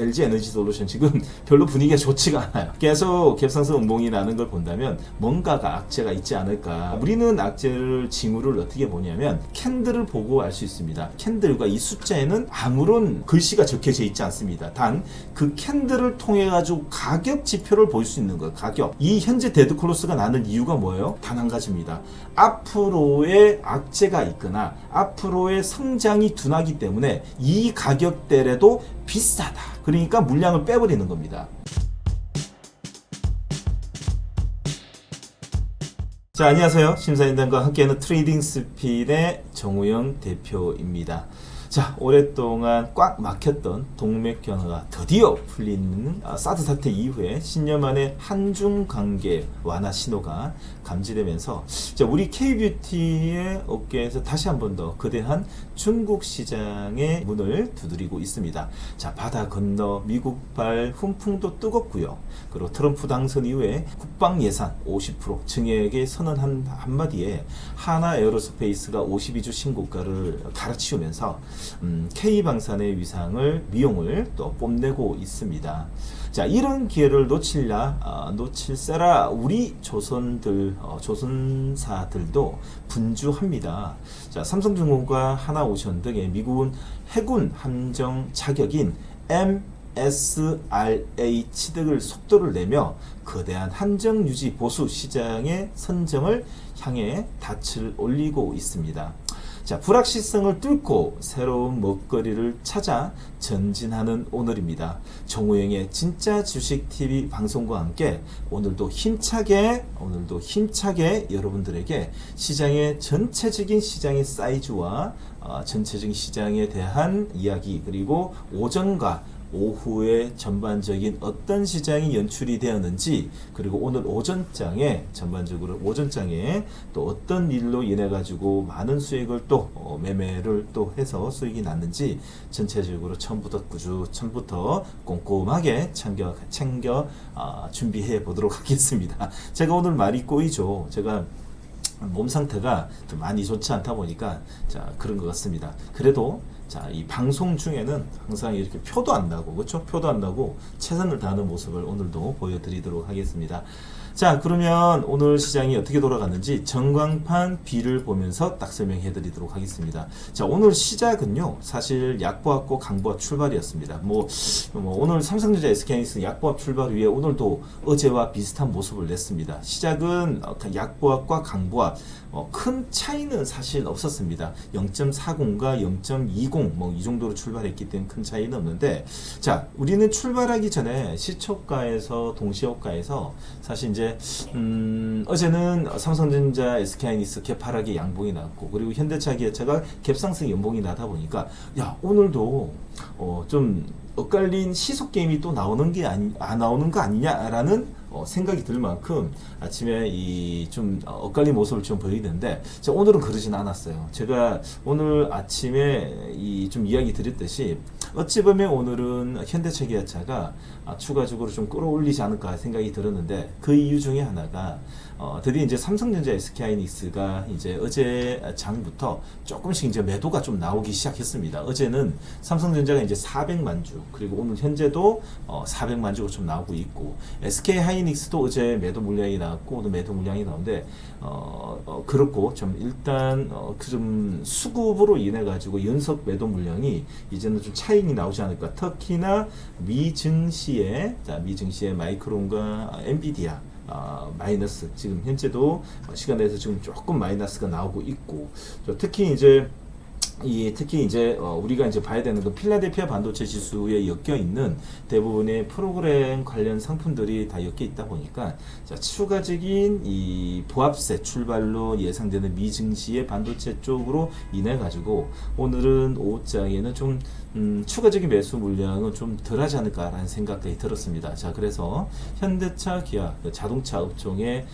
LG 에너지 솔루션 지금 별로 분위기가 좋지가 않아요. 계속 갭상승 음봉이 나는 걸 본다면 뭔가가 악재가 있지 않을까. 우리는 악재를 징후를 어떻게 보냐면 캔들을 보고 알 수 있습니다. 캔들과 이 숫자에는 아무런 글씨가 적혀져 있지 않습니다. 단 그 캔들을 통해 가지고 가격 지표를 볼 수 있는 거예요. 가격. 이 현재 데드 클로스가 나는 이유가 뭐예요? 단 한 가지입니다. 앞으로의 악재가 있거나 앞으로의 성장이 둔하기 때문에 이 가격대라도 비싸다. 그러니까 물량을 빼버리는 겁니다. 자, 안녕하세요. 심사인단과 함께하는 트레이딩 스피드의 정우영 대표입니다. 자, 오랫동안 꽉 막혔던 동맥 견화가 드디어 풀리는 사드 사태 이후에 10년 만에 한중 관계 완화 신호가 감지되면서 자, 우리 K뷰티의 업계에서 다시 한 번 더 거대한 중국 시장의 문을 두드리고 있습니다. 자, 바다 건너 미국발 훈풍도 뜨겁고요. 그리고 트럼프 당선 이후에 국방 예산 50% 증액의 선언한 한마디에 하나 에어로스페이스가 52주 신고가를 갈아치우면서 K방산의 위상을 미용을 또 뽐내고 있습니다. 자, 이런 기회를 놓칠세라 우리 조선사들도 분주합니다. 자, 삼성중공과 하나오션 등의 미국은 해군 함정 자격인 MSRA 취득을 속도를 내며 거대한 함정 유지 보수 시장의 선정을 향해 닻을 올리고 있습니다. 자, 불확실성을 뚫고 새로운 먹거리를 찾아 전진하는 오늘입니다. 정우영의 진짜 주식TV 방송과 함께 오늘도 힘차게 여러분들에게 시장의 전체적인 시장의 사이즈와 전체적인 시장에 대한 이야기, 그리고 오전과 오후에 전반적인 어떤 시장이 연출이 되었는지, 그리고 오늘 오전장에 전반적으로 오전장에 또 어떤 일로 인해 가지고 많은 수익을 또 매매를 또 해서 수익이 났는지 전체적으로 처음부터 꼼꼼하게 챙겨 준비해 보도록 하겠습니다. 제가 오늘 말이 꼬이죠. 제가 몸 상태가 좀 많이 좋지 않다 보니까 자, 그런 것 같습니다. 그래도 자, 이 방송 중에는 항상 이렇게 표도 안 나고, 그렇죠? 표도 안 나고 최선을 다하는 모습을 오늘도 보여드리도록 하겠습니다. 자, 그러면 오늘 시장이 어떻게 돌아갔는지 전광판 B를 보면서 딱 설명해 드리도록 하겠습니다. 자, 오늘 시작은요, 사실 약보합과 강보합 출발이었습니다. 오늘 삼성전자 SK하이닉스 약보합 출발 위에 오늘도 어제와 비슷한 모습을 냈습니다. 시작은 약보합과 강보합, 큰 차이는 사실 없었습니다. 0.40과 0.20 이 정도로 출발했기 때문에 큰 차이는 없는데, 자, 우리는 출발하기 전에 시초가에서 동시호가에서 사실 이제 어제는 삼성전자 SK하이닉스 갭하락의 양봉이 났고, 그리고 현대차 기아차가 갭상승 연봉이 나다 보니까 야, 오늘도 좀 엇갈린 시속 게임이 또 나오는 거 아니냐라는 생각이 들 만큼 아침에 이 좀 엇갈린 모습을 좀 보이는데, 오늘은 그러진 않았어요. 제가 오늘 아침에 좀 이야기 드렸듯이 어찌 보면 오늘은 현대차 기아차가 추가적으로 좀 끌어올리지 않을까 생각이 들었는데, 그 이유 중에 하나가 드디어 이제 삼성전자 SK하이닉스가 이제 어제 장부터 조금씩 이제 매도가 좀 나오기 시작했습니다. 어제는 삼성전자가 이제 400만 주, 그리고 오늘 현재도 400만 주가 좀 나오고 있고, SK하이닉스도 어제 매도 물량이 나왔고 오늘 매도 물량이 나오는데 그렇고 좀 일단 좀 수급으로 인해 가지고 연속 매도 물량이 이제는 좀 차익이 나오지 않을까. 특히나 미증시의 마이크론과 엔비디아 마이너스, 지금 현재도 시간에서 지금 조금 마이너스가 나오고 있고, 특히 이제 우리가 이제 봐야 되는 건 필라델피아 반도체 지수에 엮여 있는 대부분의 프로그램 관련 상품들이 다 엮여 있다 보니까, 자, 추가적인 이 보합세 출발로 예상되는 미증시의 반도체 쪽으로 인해 가지고 오늘은 오후장에는 좀 추가적인 매수 물량은 좀 덜하지 않을까라는 생각이 들었습니다. 자, 그래서 현대차, 기아, 자동차 업종의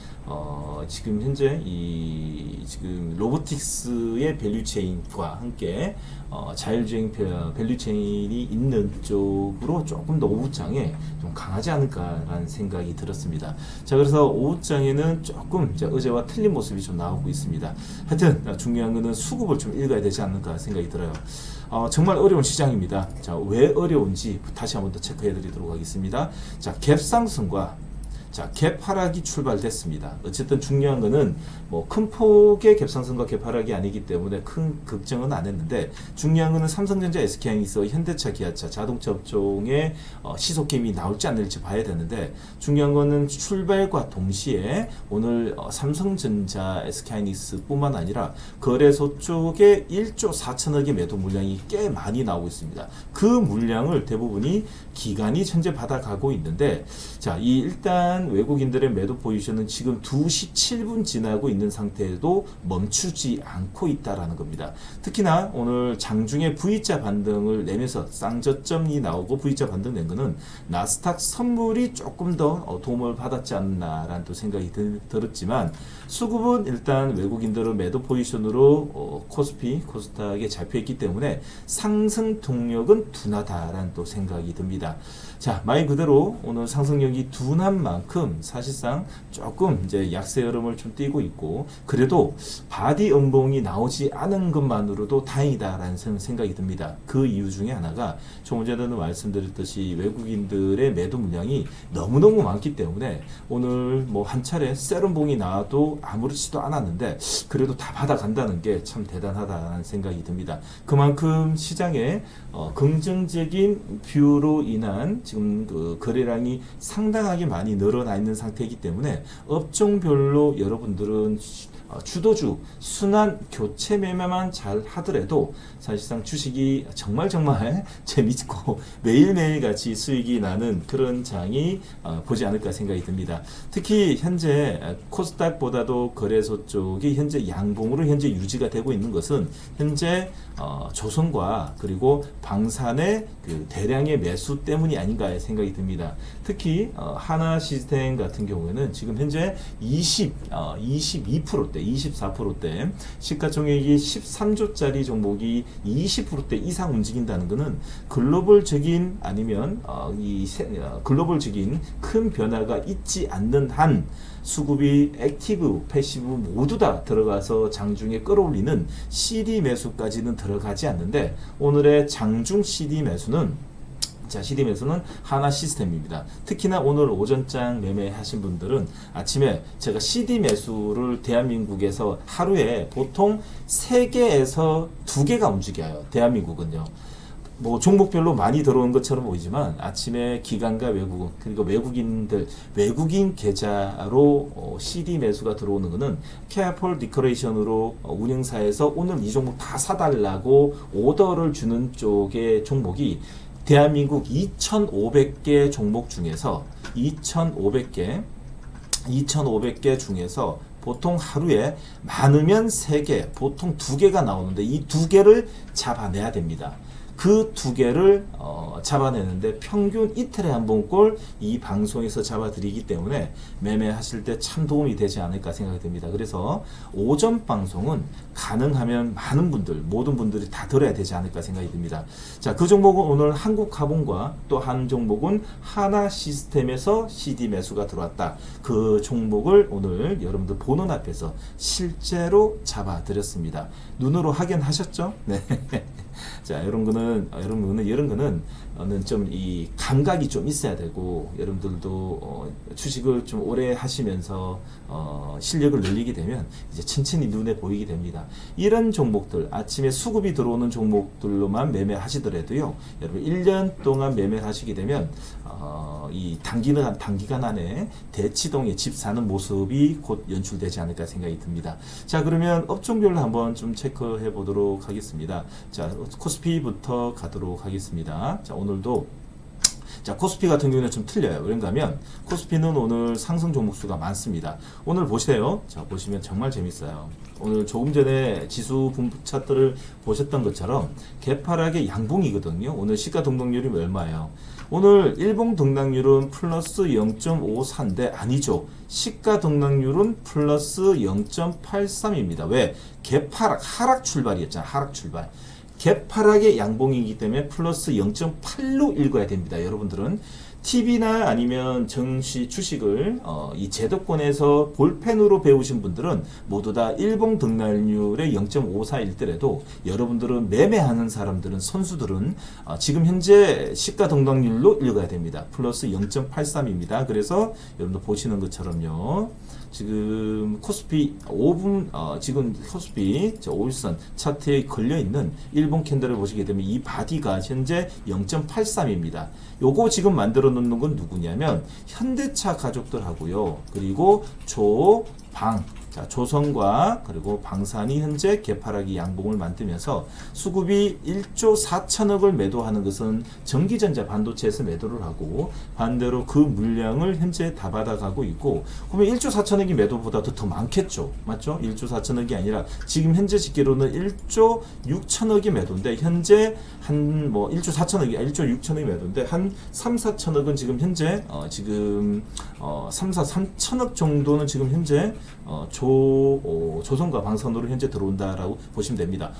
지금 현재 지금 로보틱스의 밸류체인과 함께 자율주행 밸류체인이 있는 쪽으로 조금 더 오후장에 좀 강하지 않을까라는 생각이 들었습니다. 자, 그래서 오후장에는 조금 어제와 틀린 모습이 좀 나오고 있습니다. 하여튼 중요한 거는 수급을 좀 읽어야 되지 않을까 생각이 들어요. 정말 어려운 시장입니다. 자, 왜 어려운지 다시 한번 더 체크해 드리도록 하겠습니다. 자, 갭 상승과 갭 하락이 출발됐습니다. 어쨌든 중요한 거는 뭐 큰 폭의 갭 상승과 갭 하락이 아니기 때문에 큰 걱정은 안 했는데, 중요한 거는 삼성전자, SK하이닉스, 현대차, 기아차, 자동차 업종의 시속겜이 나올지 안 나올지 봐야 되는데, 중요한 거는 출발과 동시에 오늘 삼성전자, SK하이닉스 뿐만 아니라 거래소 쪽에 1조 4천억의 매도 물량이 꽤 많이 나오고 있습니다. 그 물량을 대부분이 기관이 현재 받아가고 있는데, 자, 이 일단 외국인들의 매도 포지션은 지금 2시 7분 지나고 있는 상태에도 멈추지 않고 있다라는 겁니다. 특히나 오늘 장중에 V자 반등을 내면서 쌍저점이 나오고 V자 반등 낸 거는 나스닥 선물이 조금 더 도움을 받았지 않나라는 또 생각이 들었지만, 수급은 일단 외국인들의 매도 포지션으로 코스피, 코스닥에 잡혀있기 때문에 상승 동력은 둔하다라는 또 생각이 듭니다. 자, 말 그대로 오늘 상승력이 둔한 만큼 사실상 조금 이제 약세 흐름을 좀 띄고 있고, 그래도 바디 음봉이 나오지 않은 것만으로도 다행이다라는 생각이 듭니다. 그 이유 중에 하나가 조금 전에도 말씀드렸듯이 외국인들의 매도 물량이 너무너무 많기 때문에 오늘 뭐 한 차례 세rum봉이 나와도 아무렇지도 않았는데 그래도 다 받아간다는 게 참 대단하다는 생각이 듭니다. 그만큼 시장에 긍정적인 뷰로 인한 지금 그 거래량이 상당하게 많이 늘어나 있는 상태이기 때문에 업종별로 여러분들은 주도주 순환 교체 매매만 잘 하더라도 사실상 주식이 정말 재밌고 매일매일 같이 수익이 나는 그런 장이 보지 않을까 생각이 듭니다. 특히 현재 코스닥보다도 거래소 쪽이 현재 양봉으로 현재 유지가 되고 있는 것은 현재 조선과 그리고 방산의 그 대량의 매수 때문이 아닌가 생각이 듭니다. 특히 하나 시스템 같은 경우에는 지금 현재 22%대 24%대 시가총액이 13조짜리 종목이 20%대 이상 움직인다는 것은 글로벌적인 아니면 글로벌적인 큰 변화가 있지 않는 한 수급이 액티브, 패시브 모두 다 들어가서 장중에 끌어올리는 CD 매수까지는 들어가지 않는데, 오늘의 장중 CD 매수는 CD 매수는 하나 시스템입니다. 특히나 오늘 오전장 매매하신 분들은 아침에 제가 CD 매수를 대한민국에서 하루에 보통 3개에서 2개가 움직여요. 대한민국은요. 뭐 종목별로 많이 들어오는 것처럼 보이지만 아침에 기관과 외국인 그리고 외국인 계좌로 CD 매수가 들어오는 것은 캐폴 디커레이션으로 운영사에서 오늘 이 종목 다 사달라고 오더를 주는 쪽의 종목이 대한민국 2,500개 종목 중에서 2,500개 중에서 보통 하루에 많으면 3개, 보통 2개가 나오는데 이 2개를 잡아내야 됩니다. 그 2개를 잡아내는데 평균 이틀에 한 번꼴 이 방송에서 잡아드리기 때문에 매매하실 때 참 도움이 되지 않을까 생각이 듭니다. 그래서 오전 방송은 가능하면 모든 분들이 다 들어야 되지 않을까 생각이 듭니다. 자, 그 종목은 오늘 한국카본과 또 한 종목은 하나 시스템에서 CD 매수가 들어왔다. 그 종목을 오늘 여러분들 보는 앞에서 실제로 잡아드렸습니다. 눈으로 확인하셨죠? 네. 자, 이런 거는 좀 이 감각이 좀 있어야 되고, 여러분들도 주식을 좀 오래 하시면서 실력을 늘리게 되면 이제 천천히 눈에 보이게 됩니다. 이런 종목들, 아침에 수급이 들어오는 종목들로만 매매하시더라도요, 여러분 1년 동안 매매하시게 되면 이 단기간 안에 대치동에 집 사는 모습이 곧 연출되지 않을까 생각이 듭니다. 자, 그러면 업종별로 한번 좀 체크해 보도록 하겠습니다. 자, 코스피부터 가도록 하겠습니다. 자, 오늘도 자, 코스피 같은 경우는 좀 틀려요. 그런가 하면 코스피는 오늘 상승 종목수가 많습니다. 오늘 보세요. 자, 보시면 정말 재밌어요. 오늘 조금 전에 지수 분포 차트를 보셨던 것처럼 개파락의 양봉이거든요. 오늘 시가 동동률이 얼마예요? 오늘 일봉 등락률은 플러스 0.54인데 아니죠. 시가 등락률은 플러스 0.83입니다. 왜? 개파락, 하락 출발이었잖아. 하락 출발. 개파락의 양봉이기 때문에 플러스 0.8로 읽어야 됩니다. 여러분들은 TV나 아니면 증시 주식을 이 제도권에서 볼펜으로 배우신 분들은 모두 다 일봉 등락률의 0.54일더라도 여러분들은 매매하는 사람들은 선수들은 지금 현재 시가 등락률로 읽어야 됩니다. 플러스 0.83입니다. 그래서 여러분들 보시는 것처럼요. 지금 코스피 5분 지금 코스피 5일선 차트에 걸려 있는 일봉 캔들을 보시게 되면 이 바디가 현재 0.83입니다. 요거 지금 만들어 놓는 건 누구냐면 현대차 가족들하고요. 그리고 조방 자, 조선과 그리고 방산이 현재 개파락이 양봉을 만들면서 수급이 1조 4천억을 매도하는 것은 전기전자 반도체에서 매도를 하고 반대로 그 물량을 현재 다 받아가고 있고 그러면 1조 4천억이 매도보다도 더 많겠죠. 맞죠? 1조 4천억이 아니라 지금 현재 집계로는 1조 6천억이 매도인데 현재 한 뭐 1조 4천억이 1조 6천억이 매도인데 한 3, 4천억은 지금 현재 지금 3, 4, 3천억 정도는 지금 현재 조선과 방산으로 현재 들어온다라고 보시면 됩니다.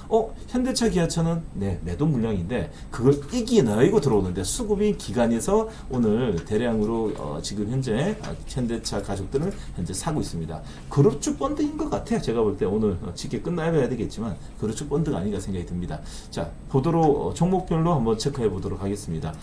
현대차 기아차는 네, 매도 물량인데 그걸 이기고 들어오는데 수급이 기관에서 오늘 대량으로 지금 현재 현대차 가족들은 현재 사고 있습니다. 그룹주 펀드인 것 같아요. 제가 볼 때 오늘 집계 끝나야 되겠지만 그룹주 펀드가 아닌가 생각이 듭니다. 자, 보도록 종목별로 한번 체크해 보도록 하겠습니다.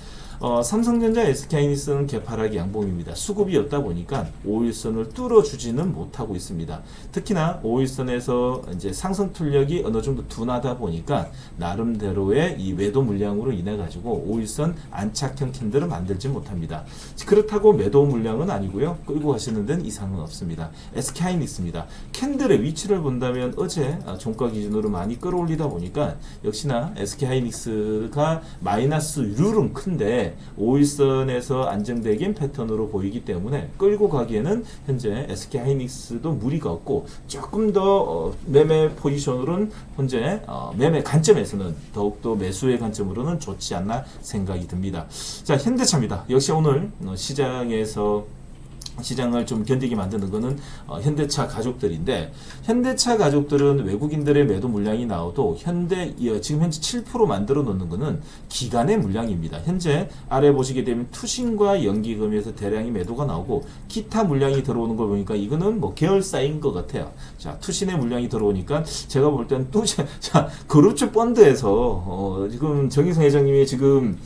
삼성전자, SK하이닉스는 개파락이 양봉입니다. 수급이 없다 보니까 5일선을 뚫어주지는 못하고 있습니다. 특히나 5일선에서 이제 상승 출력이 어느 정도 둔하다 보니까 나름대로의 이 외도 물량으로 인해 가지고 5일선 안착형 캔들을 만들지 못합니다. 그렇다고 매도 물량은 아니고요. 끌고 가시는 데는 이상은 없습니다. SK하이닉스입니다. 캔들의 위치를 본다면 어제 종가 기준으로 많이 끌어올리다 보니까 역시나 SK하이닉스가 마이너스 룰은 큰데 5일선에서 안정적인 패턴으로 보이기 때문에 끌고 가기에는 현재 SK하이닉스도 무리가 없고 조금 더 매매 포지션으로는 현재 매매 관점에서는 더욱더 매수의 관점으로는 좋지 않나 생각이 듭니다. 자, 현대차입니다. 역시 오늘 시장을 좀 견디게 만드는 거는 현대차 가족들인데 현대차 가족들은 외국인들의 매도 물량이 나와도 지금 현재 7% 만들어 놓는 거는 기관의 물량입니다. 현재 아래 보시게 되면 투신과 연기금에서 대량의 매도가 나오고 기타 물량이 들어오는 걸 보니까 이거는 뭐 계열사인 것 같아요. 자, 투신의 물량이 들어오니까 제가 볼 때는 또 그룹주 펀드에서 지금 정의성 회장님이 지금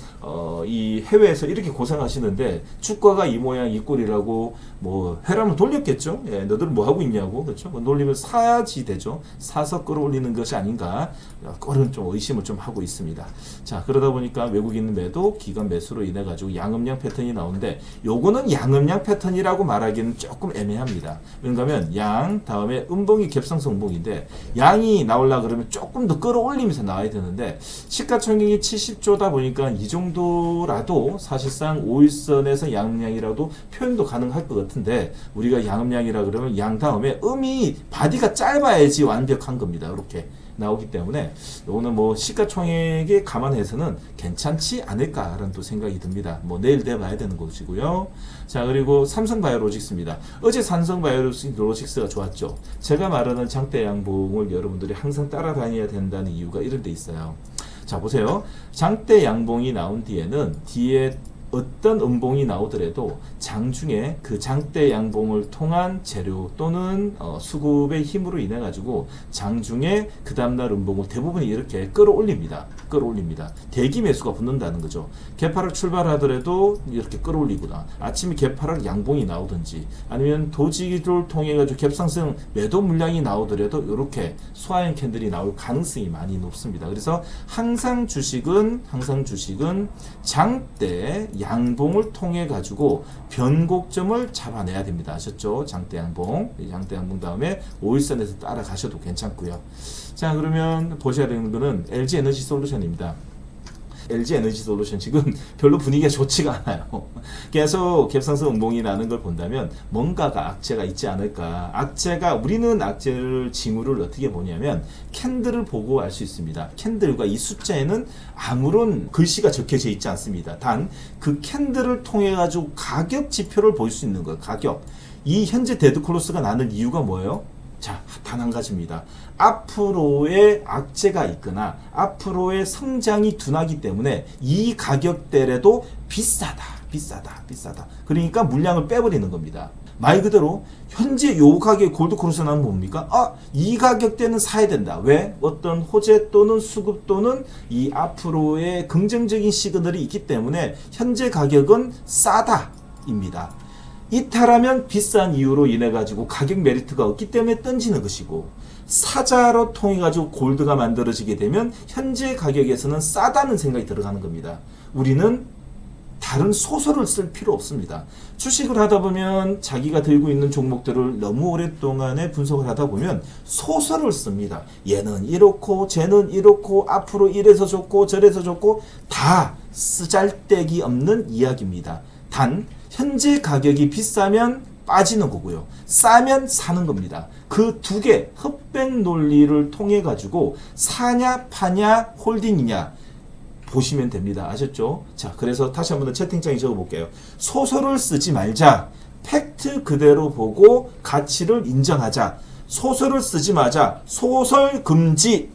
이 해외에서 이렇게 고생하시는데 주가가 이 모양 이 꼴이라고 뭐 회람을 돌렸겠죠. 예, 너들 뭐 하고 있냐고. 그렇죠? 돌리면 사야지 되죠. 사서 끌어올리는 것이 아닌가 그런 좀 의심을 좀 하고 있습니다. 자, 그러다 보니까 외국인 매도 기관 매수로 인해 가지고 양음량 패턴이 나오는데 요거는 양음량 패턴이라고 말하기는 조금 애매합니다. 왜냐하면 양 다음에 음봉이 갭상승 음봉인데 양이 나오려 그러면 조금 더 끌어올리면서 나와야 되는데 시가총액이 70조다 보니까 이 정도라도 사실상 5일선에서 양음량이라도 표현도 가능할 것 같은데 우리가 양음량이라 그러면 양 다음에 음이 바디가 짧아야지 완벽한 겁니다. 이렇게 나오기 때문에 오늘 뭐 시가총액에 감안해서는 괜찮지 않을까라는 또 생각이 듭니다. 뭐 내일 돼봐야 되는 것이고요. 자, 그리고 삼성바이오로직스입니다. 어제 삼성바이오로직스가 좋았죠. 제가 말하는 장대 양봉을 여러분들이 항상 따라다녀야 된다는 이유가 이런 데 있어요. 자, 보세요. 장대 양봉이 나온 뒤에는 뒤에 어떤 음봉이 나오더라도 장중에 그 장대 양봉을 통한 재료 또는 수급의 힘으로 인해 가지고 장중에 그 다음날 음봉을 대부분 이렇게 끌어올립니다. 대기 매수가 붙는다는 거죠. 개파락 출발하더라도 이렇게 끌어올리구나. 아침에 개파락 양봉이 나오든지 아니면 도지기를 통해 가지고 갭상승 매도 물량이 나오더라도 이렇게 소화형 캔들이 나올 가능성이 많이 높습니다. 그래서 항상 주식은 장대 양봉을 통해 가지고 변곡점을 잡아내야 됩니다. 아셨죠? 장대 양봉 다음에 5일선에서 따라가셔도 괜찮고요. 자, 그러면 보셔야 되는 거는 LG 에너지 솔루션입니다. LG 에너지 솔루션 지금 별로 분위기가 좋지가 않아요. 계속 갭상승 음봉이 나는 걸 본다면 뭔가가 악재가 있지 않을까. 악재가, 우리는 악재를 징후를 어떻게 보냐면 캔들을 보고 알 수 있습니다. 캔들과 이 숫자에는 아무런 글씨가 적혀져 있지 않습니다. 단 그 캔들을 통해 가지고 가격 지표를 볼 수 있는 거예요. 가격. 이 현재 데드클로스가 나는 이유가 뭐예요? 자, 단 한 가지입니다. 앞으로의 악재가 있거나 앞으로의 성장이 둔하기 때문에 이 가격대라도 비싸다. 그러니까 물량을 빼버리는 겁니다. 말 그대로 현재 요 가격에 골드크로스 나면 뭡니까? 이 가격대는 사야 된다. 왜? 어떤 호재 또는 수급 또는 이 앞으로의 긍정적인 시그널이 있기 때문에 현재 가격은 싸다입니다. 이탈하면 비싼 이유로 인해 가지고 가격 메리트가 없기 때문에 던지는 것이고, 사자로 통해 가지고 골드가 만들어지게 되면 현재 가격에서는 싸다는 생각이 들어가는 겁니다. 우리는 다른 소설을 쓸 필요 없습니다. 주식을 하다 보면 자기가 들고 있는 종목들을 너무 오랫동안에 분석을 하다 보면 소설을 씁니다. 얘는 이렇고 쟤는 이렇고 앞으로 이래서 좋고 저래서 좋고, 다 쓰잘데기 없는 이야기입니다. 단 현재 가격이 비싸면 빠지는 거고요. 싸면 사는 겁니다. 그 두 개 흑백 논리를 통해 가지고 사냐 파냐 홀딩이냐 보시면 됩니다. 아셨죠? 자, 그래서 다시 한번 채팅창에 적어볼게요. 소설을 쓰지 말자. 팩트 그대로 보고 가치를 인정하자. 소설을 쓰지 마자. 소설 금지.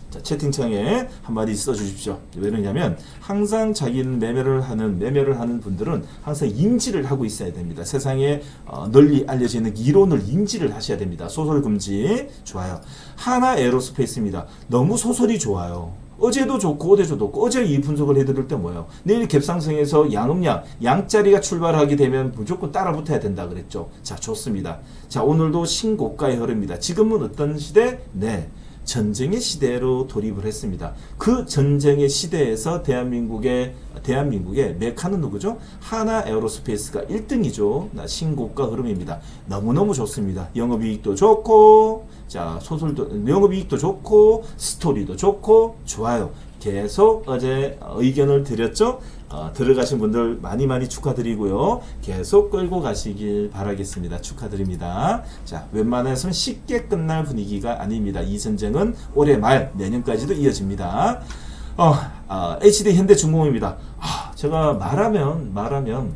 자, 채팅창에 한마디 써주십시오. 왜 그러냐면 항상 자기는 매매를 하는 분들은 항상 인지를 하고 있어야 됩니다. 세상에 널리 알려져 있는 이론을 인지를 하셔야 됩니다. 소설 금지. 좋아요. 하나 에어로스페이스입니다. 너무 소설이 좋아요. 어제도 좋고 어제도 좋고, 어제 이 분석을 해드릴 때 뭐예요? 내일 갭상승에서 양자리가 출발하게 되면 무조건 따라 붙어야 된다 그랬죠. 자, 좋습니다. 자, 오늘도 신고가의 흐름입니다. 지금은 어떤 시대? 네, 전쟁의 시대로 돌입을 했습니다. 그 전쟁의 시대에서 대한민국의 메카는 누구죠? 하나 에어로스페이스가 1등이죠. 신고가 흐름입니다. 너무너무 좋습니다. 영업이익도 좋고, 자, 소설도 영업이익도 좋고, 스토리도 좋고, 좋아요. 계속 어제 의견을 드렸죠. 들어가신 분들 많이 축하드리고요. 계속 끌고 가시길 바라겠습니다. 축하드립니다. 자, 웬만해서는 쉽게 끝날 분위기가 아닙니다. 이 전쟁은 올해 말 내년까지도 이어집니다. HD 현대중공업입니다. 제가 말하면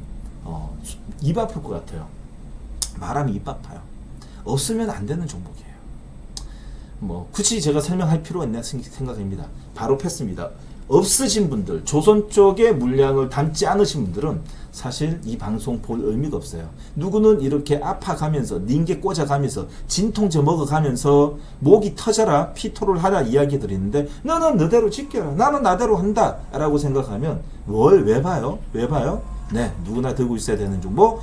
입 아플 것 같아요. 말하면 입 아파요. 없으면 안 되는 종목이에요. 굳이 제가 설명할 필요가 있나 생각합니다. 바로 패스입니다. 없으신 분들, 조선 쪽에 물량을 담지 않으신 분들은 사실 이 방송 볼 의미가 없어요. 누구는 이렇게 아파가면서 닌게 꽂아가면서 진통제 먹어가면서 목이 터져라 피토를 하라 이야기 드리는데, 너는 너대로 지켜라, 나는 나대로 한다 라고 생각하면 왜 봐요? 네, 누구나 들고 있어야 되는 종목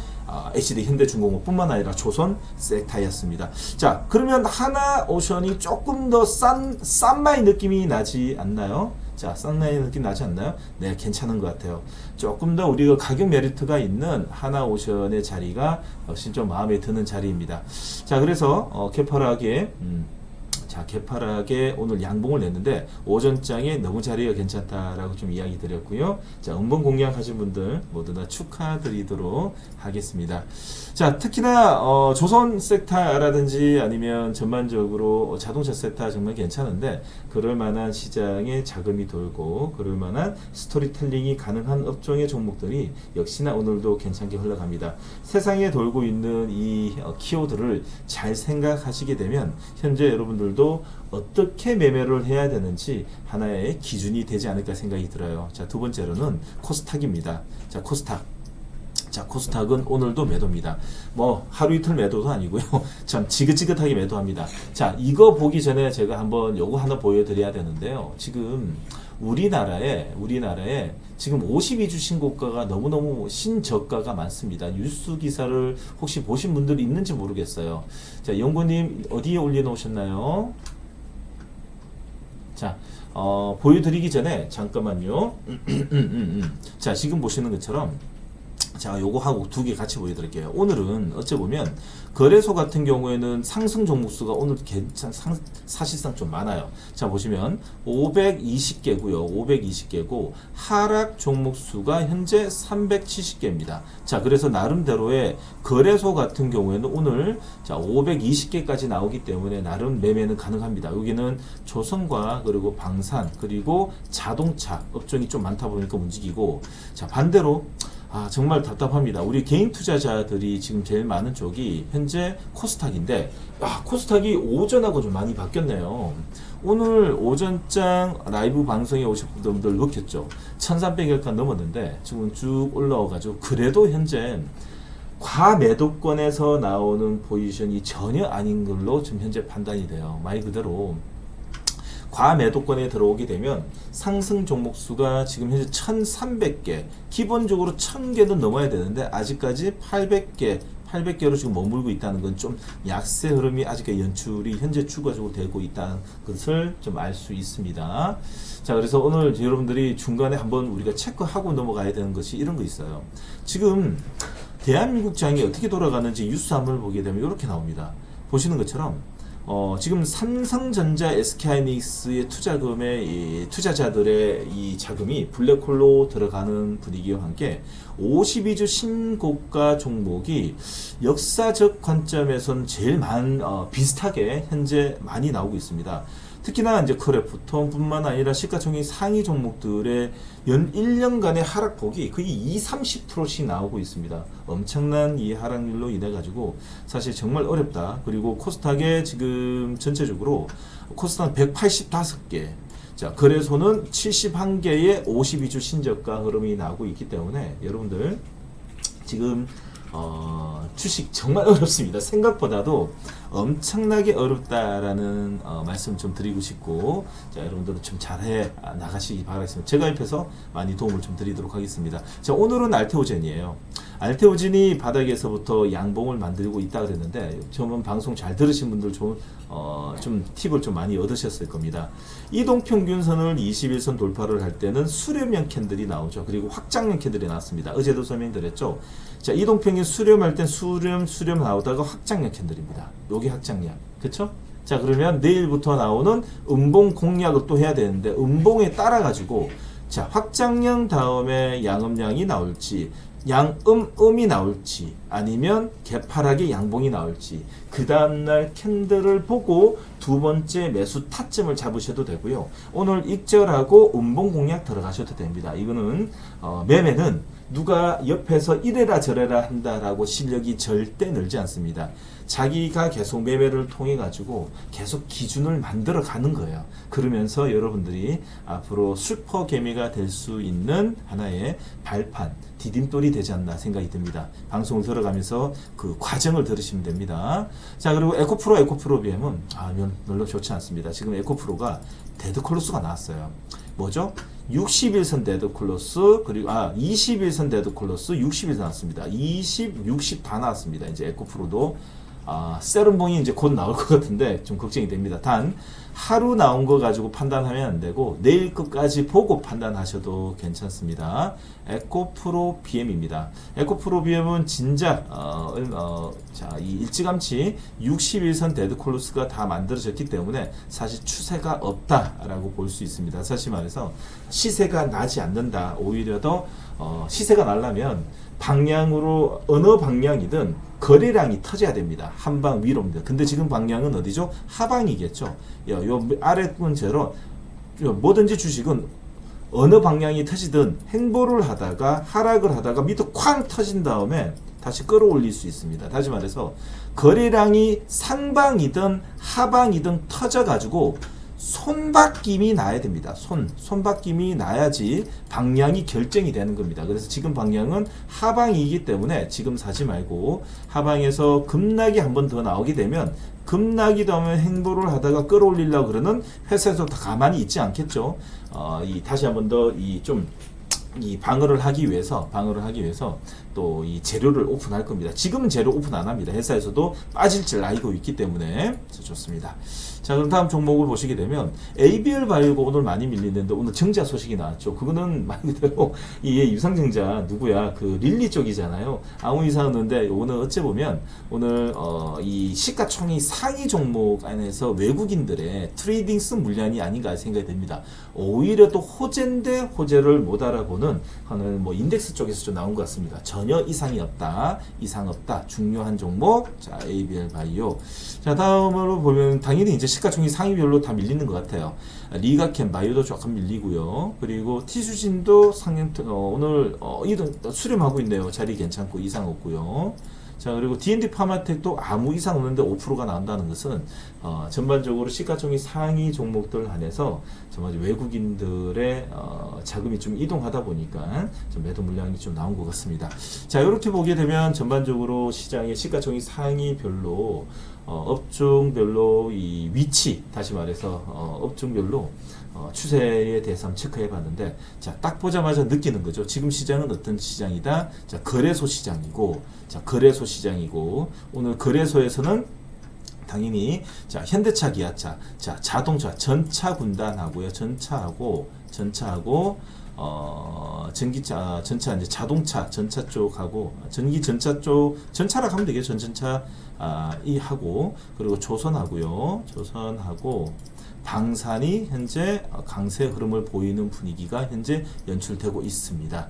HD 현대중공업 뿐만 아니라 조선 섹타였습니다. 자, 그러면 하나오션이 조금 더 싼 마이 느낌이 나지 않나요? 자, 싼 마이 느낌 나지 않나요? 네, 괜찮은 것 같아요. 조금 더 우리가 가격 메리트가 있는 하나오션의 자리가 훨씬 좀 마음에 드는 자리입니다. 자, 그래서 개파락에 오늘 양봉을 냈는데 오전장에 너무 자리가 괜찮다라고 좀 이야기 드렸고요. 자, 음봉 공략하신 분들 모두 다 축하드리도록 하겠습니다. 자, 특히나 조선 섹터라든지 아니면 전반적으로 자동차 섹터 정말 괜찮은데, 그럴 만한 시장에 자금이 돌고 그럴 만한 스토리텔링이 가능한 업종의 종목들이 역시나 오늘도 괜찮게 흘러갑니다. 세상에 돌고 있는 이 키워드를 잘 생각하시게 되면 현재 여러분들도 어떻게 매매를 해야 되는지 하나의 기준이 되지 않을까 생각이 들어요. 자, 두 번째로는 코스닥입니다. 자, 코스닥은 오늘도 매도입니다. 하루 이틀 매도도 아니고요. 참 지긋지긋하게 매도합니다. 자, 이거 보기 전에 제가 한번 요거 하나 보여드려야 되는데요. 지금 우리나라에 지금 52주 신고가가 너무너무 신저가가 많습니다. 뉴스 기사를 혹시 보신 분들이 있는지 모르겠어요. 자, 연구님 어디에 올려놓으셨나요? 자, 보여드리기 전에 잠깐만요. 자, 지금 보시는 것처럼 자, 요거 하고 두 개 같이 보여드릴게요. 오늘은 어째 보면 거래소 같은 경우에는 상승 종목수가 오늘 사실상 좀 많아요. 자, 보시면 520개고요. 520개고 하락 종목수가 현재 370개입니다. 자, 그래서 나름대로의 거래소 같은 경우에는 오늘 자 520개까지 나오기 때문에 나름 매매는 가능합니다. 여기는 조선과 그리고 방산 그리고 자동차 업종이 좀 많다 보니까 움직이고, 자 반대로 정말 답답합니다. 우리 개인 투자자들이 지금 제일 많은 쪽이 현재 코스닥인데, 코스닥이 오전하고 좀 많이 바뀌었네요. 오늘 오전장 라이브 방송에 오신 분들 느꼈죠. 1300여간 넘었는데 지금 쭉 올라와가지고 그래도 현재 과매도권에서 나오는 포지션이 전혀 아닌 걸로 지금 현재 판단이 돼요. 말 그대로 과매도권에 들어오게 되면 상승 종목수가 지금 현재 1300개, 기본적으로 1000개는 넘어야 되는데 아직까지 800개로 지금 머물고 있다는 건 좀 약세 흐름이 아직까지 연출이 현재 추가적으로 되고 있다는 것을 좀 알 수 있습니다. 자, 그래서 오늘 여러분들이 중간에 한번 우리가 체크하고 넘어가야 되는 것이 이런 거 있어요. 지금 대한민국장이 어떻게 돌아가는지 뉴스 한번 보게 되면 이렇게 나옵니다. 보시는 것처럼 지금 삼성전자, SK하이닉스의 투자금의 투자자들의 이 자금이 블랙홀로 들어가는 분위기와 함께 52주 신고가 종목이 역사적 관점에선 제일 비슷하게 현재 많이 나오고 있습니다. 특히나 이제 크래프톤뿐만 아니라 시가총액 상위 종목들의 연 1년간의 하락폭이 거의 30%씩 나오고 있습니다. 엄청난 이 하락률로 인해 가지고 사실 정말 어렵다. 그리고 코스닥에 지금 전체적으로 코스닥 185개, 자 거래소는 71개의 52주 신저가 흐름이 나오고 있기 때문에 여러분들 지금 주식 정말 어렵습니다. 생각보다도 엄청나게 어렵다라는 말씀 좀 드리고 싶고, 자 여러분들은 좀 잘해 나가시기 바라겠습니다. 제가 옆에서 많이 도움을 좀 드리도록 하겠습니다. 자, 오늘은 알테오젠이에요. 알테오젠이 바닥에서부터 양봉을 만들고 있다 그랬는데, 저번 방송 잘 들으신 분들 좀 팁을 좀 많이 얻으셨을 겁니다. 이동평균선을 21선 돌파를 할 때는 수렴형 캔들이 나오죠. 그리고 확장형 캔들이 나왔습니다. 어제도 설명드렸죠. 자, 이동평균 수렴할 땐 수렴 나오다가 확장형 캔들입니다. 요게 확장량, 그쵸? 자, 그러면 내일부터 나오는 음봉 공략을 또 해야 되는데, 음봉에 따라 가지고 자 확장량 다음에 양음량이 나올지, 양음음이 나올지, 아니면 개파락의 양봉이 나올지, 그 다음날 캔들을 보고 두 번째 매수 타점을 잡으셔도 되고요. 오늘 익절하고 음봉 공략 들어가셔도 됩니다. 이거는 매매는 누가 옆에서 이래라 저래라 한다라고 실력이 절대 늘지 않습니다. 자기가 계속 매매를 통해 가지고 계속 기준을 만들어 가는 거예요. 그러면서 여러분들이 앞으로 슈퍼 개미가 될 수 있는 하나의 발판, 디딤돌이 되지 않나 생각이 듭니다. 방송을 들어가면서 그 과정을 들으시면 됩니다. 자, 그리고 에코프로 BM은 별로 좋지 않습니다. 지금 에코프로가 데드클로스가 나왔어요. 뭐죠? 61선 데드클로스, 그리고 21선 데드클로스 60일 나왔습니다. 20, 60 다 나왔습니다. 이제 에코프로도 세rum봉이 이제 곧 나올 것 같은데 좀 걱정이 됩니다. 단 하루 나온 거 가지고 판단하면 안 되고 내일 끝까지 보고 판단하셔도 괜찮습니다. 에코프로 BM입니다. 에코프로 BM은 진작 이 일찌감치 61선 데드콜로스가 다 만들어졌기 때문에 사실 추세가 없다라고 볼 수 있습니다. 사실 말해서 시세가 나지 않는다. 오히려 더 시세가 나려면 방향으로 어느 방향이든 거래량이 터져야 됩니다. 한방 위로입니다. 근데 지금 방향은 어디죠? 하방이겠죠. 요 아래 문제로 뭐든지 주식은 어느 방향이 터지든 행보를 하다가 하락을 하다가 밑에 쾅 터진 다음에 다시 끌어올릴 수 있습니다. 다시 말해서 거래량이 상방이든 하방이든 터져가지고 손바뀜이 나야 됩니다. 손바뀜이 나야지 방향이 결정이 되는 겁니다. 그래서 지금 방향은 하방이기 때문에 지금 사지 말고 하방에서 급락이 한 번 더 나오게 되면 급락이 되면 행보를 하다가 끌어올리려고 그러는 회사에서 다 가만히 있지 않겠죠. 다시 한 번 더 이 방어를 하기 위해서 또 이 재료를 오픈할 겁니다. 지금은 재료 오픈 안 합니다. 회사에서도 빠질 줄 알고 있기 때문에 좋습니다. 자, 그럼 다음 종목을 보시게 되면 ABL 바이오가 오늘 많이 밀리는데 오늘 증자 소식이 나왔죠. 그거는 말 그대로 이 유상증자 누구야? 그 릴리 쪽이잖아요. 아무 이상 없는데 오늘 어째 보면 오늘 이 시가총액 상위 종목 안에서 외국인들의 트레이딩스 물량이 아닌가 생각이 됩니다. 오히려 또 호재인데 호재를 못 알아보는 하는 뭐 인덱스 쪽에서 좀 나온 것 같습니다. 전혀 이상이 없다, 이상 없다. 중요한 종목. 자, ABL 바이오. 자, 다음으로 보면 당연히 이제 시가총액 상위별로 다 밀리는 것 같아요. 리가캠 바이오도 조금 밀리고요. 그리고 티슈진도 상향 오늘 이동 수렴하고 있네요. 자리 괜찮고 이상 없고요. 자, 그리고 D&D 파마텍도 아무 이상 없는데 5%가 나온다는 것은 전반적으로 시가총액 상위 종목들 안에서 정말 외국인들의 자금이 좀 이동하다 보니까 좀 매도 물량이 좀 나온 것 같습니다. 자, 이렇게 보게 되면 전반적으로 시장의 시가총액 상위별로 업종별로 이 위치, 다시 말해서 업종별로 추세에 대해서 한번 체크해 봤는데, 자, 딱 보자마자 느끼는 거죠. 지금 시장은 어떤 시장이다? 자, 거래소 시장이고, 오늘 거래소에서는 당연히, 자, 현대차, 기아차, 자, 자동차, 전차 군단하고요. 전차하고, 전기차, 전차, 이제 자동차, 전차 쪽하고, 전기 전차 쪽, 전차라 하면 되겠죠. 전차, 이 하고, 그리고 조선하고요. 방산이 현재 강세 흐름을 보이는 분위기가 현재 연출되고 있습니다.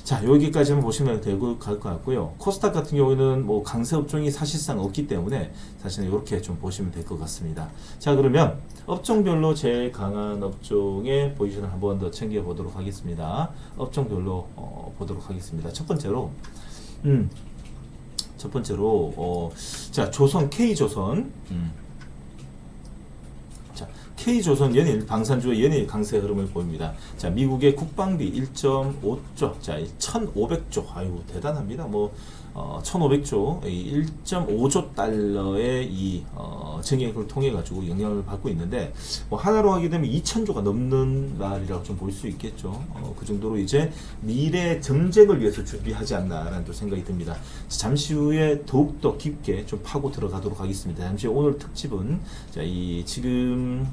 자, 여기까지만 보시면 되고 갈 것 같고요. 코스닥 같은 경우에는 뭐 강세 업종이 사실상 없기 때문에 사실은 이렇게 좀 보시면 될 것 같습니다. 자, 그러면 업종별로 제일 강한 업종의 포지션을 한번 더 챙겨 보도록 하겠습니다. 업종별로 보도록 하겠습니다. 첫 번째로 자, 조선, K조선. 자, K조선 연일 방산주의 연일 강세 흐름을 보입니다. 자, 미국의 국방비 1.5조, 자, 1,500조, 아이고 대단합니다. 뭐 1,500조, 1.5조 달러의 이 증액을 통해 가지고 영향을 받고 있는데, 뭐 하나로 하게 되면 2,000조가 넘는 날이라고 좀 볼 수 있겠죠. 그 정도로 이제 미래 전쟁을 위해서 준비하지 않나라는 또 생각이 듭니다. 잠시 후에 더욱더 깊게 좀 파고 들어가도록 하겠습니다. 잠시 후 오늘 특집은 자, 이 지금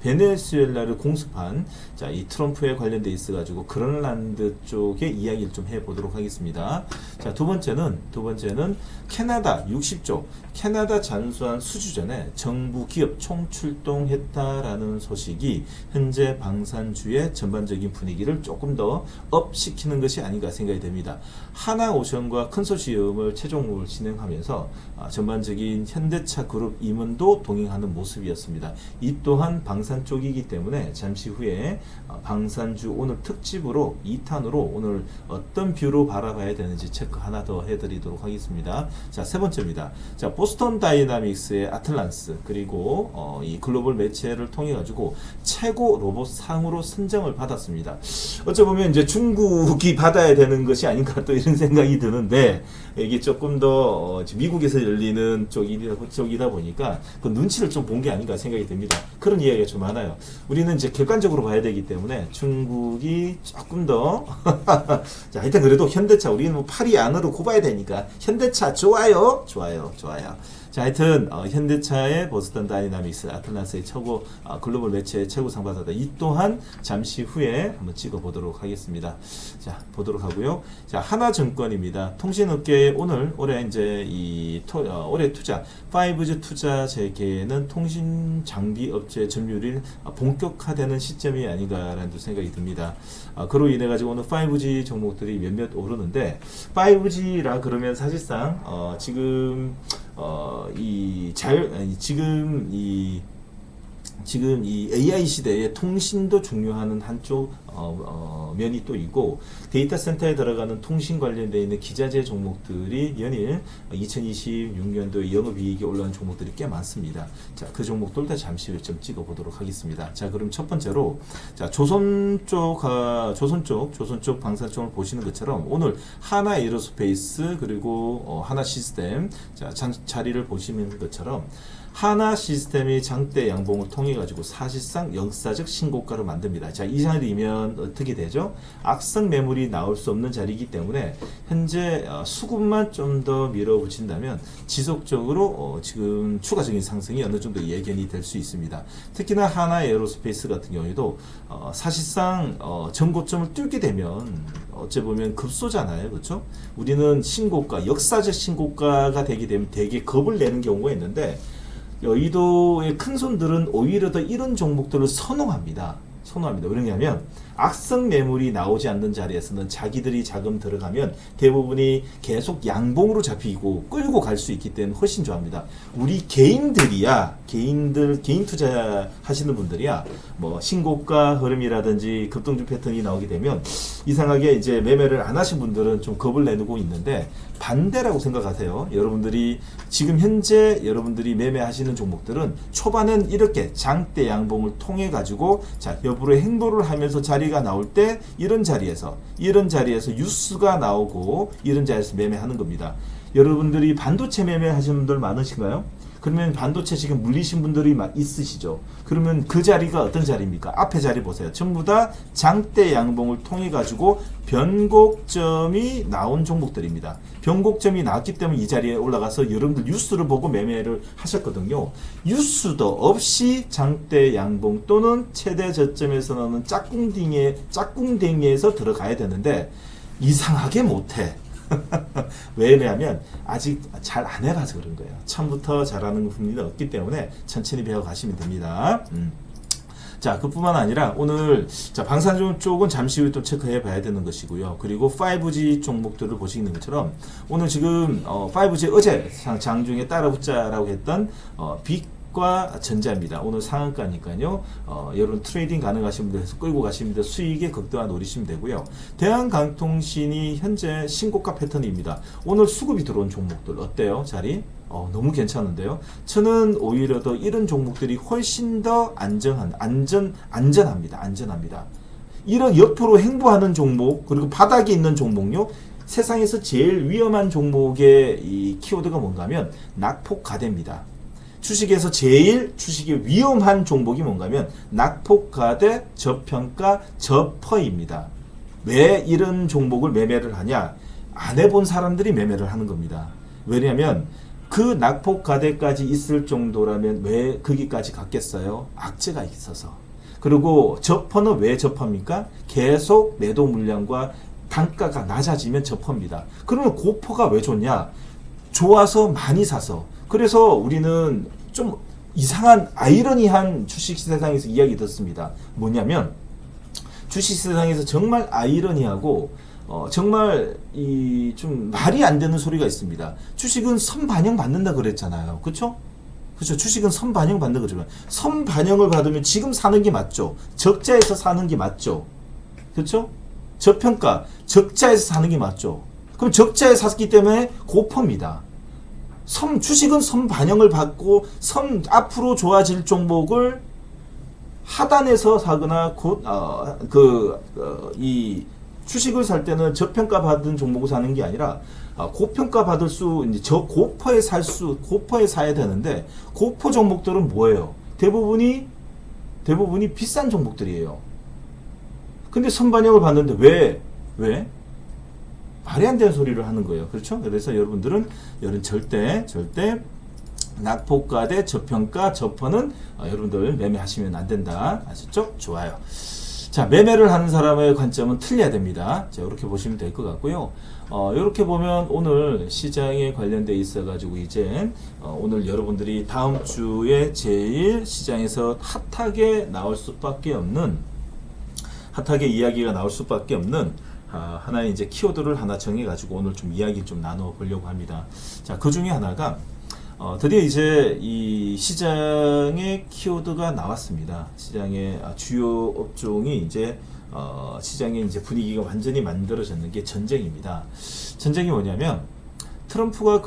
베네수엘라를 공습한 자, 이 트럼프에 관련돼 있어 가지고 그린란드 쪽의 이야기를 좀 해보도록 하겠습니다. 자, 두 번째는 캐나다 60조 캐나다 잠수함 수주전에 정부 기업 총출동했다라는 소식이 현재 방산주의 전반적인 분위기를 조금 더 업시키는 것이 아닌가 생각이 됩니다. 하나오션과 컨소시엄을 최종을 진행하면서 전반적인 현대차 그룹 임원도 동행하는 모습이었습니다. 이 또한 방산 쪽이기 때문에 잠시 후에 방산주 오늘 특집으로 2탄으로 오늘 어떤 뷰로 바라봐야 되는지 체크 하나 더 해드리도록 하겠습니다. 자, 세 번째입니다. 자, 보스턴 다이나믹스의 아틀란스, 그리고 이 글로벌 매체를 통해 가지고 최고 로봇 상으로 선정을 받았습니다. 어찌 보면 이제 중국이 받아야 되는 것이 아닌가 또 이런 생각이 드는데, 이게 조금 더 미국에서 열리는 쪽이다 보니까 그 눈치를 좀 본 게 아닌가 생각이 듭니다. 그런 이야기가 좀 많아요. 우리는 이제 객관적으로 봐야 되기 때문에 중국이 조금 더 자, 하여튼 그래도 현대차 우리는 뭐 팔이 안으로 굽어야 되니까 현대차 좋아요. 자, 하여튼 현대차의 보스턴 다이나믹스 아틀란스의 최고 글로벌 매체의 최고상 받았다. 이 또한 잠시 후에 한번 찍어 보도록 하겠습니다. 자, 보도록 하고요. 자, 하나증권입니다. 통신업계의 올해 이제 올해 투자 5G 투자 재개는 통신 장비 업체 점유율이 본격화되는 시점이 아닌가라는 생각이 듭니다. 그로 인해 가지고 오늘 5G 종목들이 몇몇 오르는데, 5G라 그러면 사실상 지금 이 AI 시대에 통신도 중요한 한쪽 면이 또 있고, 데이터 센터에 들어가는 통신 관련되어 있는 기자재 종목들이 연일 2026년도에 영업이익이 올라온 종목들이 꽤 많습니다. 자, 그 종목들도 잠시 후에 좀 찍어보도록 하겠습니다. 자, 그럼 첫 번째로 자, 조선 쪽 방산 쪽을 보시는 것처럼 오늘 하나 에어로스페이스 그리고 하나 시스템, 자, 자리를 보시는 것처럼 하나 시스템이 장대 양봉을 통해 가지고 사실상 역사적 신고가를 만듭니다. 자, 이 자리면 되면 어떻게 되죠? 악성 매물이 나올 수 없는 자리이기 때문에 현재 수급만 좀 더 밀어붙인다면 지속적으로 지금 추가적인 상승이 어느 정도 예견이 될 수 있습니다. 특히나 하나 에어로스페이스 같은 경우에도 사실상 전고점을 뚫게 되면 어째 보면 급소잖아요, 그렇죠? 우리는 신고가, 역사적 신고가가 되게 되면 되게 겁을 내는 경우가 있는데 여의도의 큰 손들은 오히려 더 이런 종목들을 선호합니다. 왜냐하면 악성 매물이 나오지 않는 자리에서는 자기들이 자금 들어가면 대부분이 계속 양봉으로 잡히고 끌고 갈 수 있기 때문에 훨씬 좋아합니다. 우리 개인들이야, 개인 투자 하시는 분들이야, 뭐 신고가 흐름이라든지 급등주 패턴이 나오게 되면 이상하게 이제 매매를 안 하신 분들은 좀 겁을 내고 있는데 반대라고 생각하세요. 여러분들이 지금 현재 여러분들이 매매하시는 종목들은 초반엔 이렇게 장대 양봉을 통해 가지고 자 여부의 행보를 하면서 자리가 나올 때 이런 자리에서 뉴스가 나오고 이런 자리에서 매매하는 겁니다. 여러분들이 반도체 매매하시는 분들 많으신가요? 그러면 반도체 지금 물리신 분들이 있으시죠? 그러면 그 자리가 어떤 자리입니까? 앞에 자리 보세요. 전부 다 장대 양봉을 통해 가지고 변곡점이 나온 종목들입니다. 변곡점이 나왔기 때문에 이 자리에 올라가서 여러분들 뉴스를 보고 매매를 하셨거든요. 뉴스도 없이 장대 양봉 또는 최대 저점에서 나오는 짝꿍댕이에서 들어가야 되는데 이상하게 못해. 왜냐하면 아직 잘 안 해봐서 그런 거예요. 처음부터 잘하는 분이 없기 때문에 천천히 배워가시면 됩니다. 자, 그뿐만 아니라 오늘 자 방산종 쪽은 잠시 후에 또 체크해 봐야 되는 것이고요. 그리고 5G 종목들을 보시는 것처럼 오늘 지금 5G 어제 장중에 따라붙자라고 했던 빅과 전자입니다. 오늘 상한가니까요. 여러분 트레이딩 가능하신 분들에서 끌고 가시면 돼 수익의 극대화 노리시면 되고요. 대한강통신이 현재 신고가 패턴입니다. 오늘 수급이 들어온 종목들 어때요? 자리? 너무 괜찮은데요. 저는 오히려 더 이런 종목들이 훨씬 더 안전합니다. 이런 옆으로 행보하는 종목 그리고 바닥에 있는 종목요. 세상에서 제일 위험한 종목의 이 키워드가 뭔가 하면 낙폭과대입니다. 주식에서 제일 주식이 위험한 종목이 뭔가 하면 낙폭과대, 저평가, 저퍼입니다. 왜 이런 종목을 매매를 하냐? 안 해본 사람들이 매매를 하는 겁니다. 왜냐하면 그 낙폭과대까지 있을 정도라면 왜 거기까지 갔겠어요? 악재가 있어서. 그리고 저퍼는 왜 저퍼입니까? 계속 매도 물량과 단가가 낮아지면 저퍼입니다. 그러면 고퍼가 왜 좋냐? 좋아서 많이 사서. 그래서 우리는 좀 이상한 아이러니한 주식시세상에서 이야기 듣습니다. 뭐냐면 주식시세상에서 정말 아이러니하고 정말 이 좀 말이 안 되는 소리가 있습니다. 주식은 선반영 받는다 그랬잖아요. 그렇죠? 주식은 선반영 받는 거지만 선반영을 받으면 지금 사는 게 맞죠. 적자에서 사는 게 맞죠. 그렇죠? 저평가 적자에서 사는 게 맞죠. 그럼 적자에 샀기 때문에 고퍼입니다. 주식은 선반영을 받고 앞으로 좋아질 종목을 하단에서 사거나 이 주식을 살 때는 저평가 받은 종목을 사는 게 아니라 고평가 받을 이제 고퍼에 사야 되는데 고퍼 종목들은 뭐예요? 대부분이 비싼 종목들이에요. 근데 선반영을 받는데 왜? 말이 안 되는 소리를 하는 거예요. 그렇죠? 그래서 여러분들은 절대 낙폭과대, 저평가, 저퍼는 여러분들 매매하시면 안 된다. 아셨죠? 좋아요. 자, 매매를 하는 사람의 관점은 틀려야 됩니다. 자, 이렇게 보시면 될 것 같고요. 이렇게 보면 오늘 시장에 관련돼 있어가지고 이제 오늘 여러분들이 다음 주에 제일 시장에서 핫하게 이야기가 나올 수밖에 없는 하나의 이제 키워드를 하나 정해가지고 오늘 좀 이야기 좀 나눠보려고 합니다. 자, 그 중에 하나가 드디어 이제 이 시장의 키워드가 나왔습니다. 시장의 주요 업종이 이제 시장의 이제 분위기가 완전히 만들어졌는 게 전쟁입니다. 전쟁이 뭐냐면 트럼프가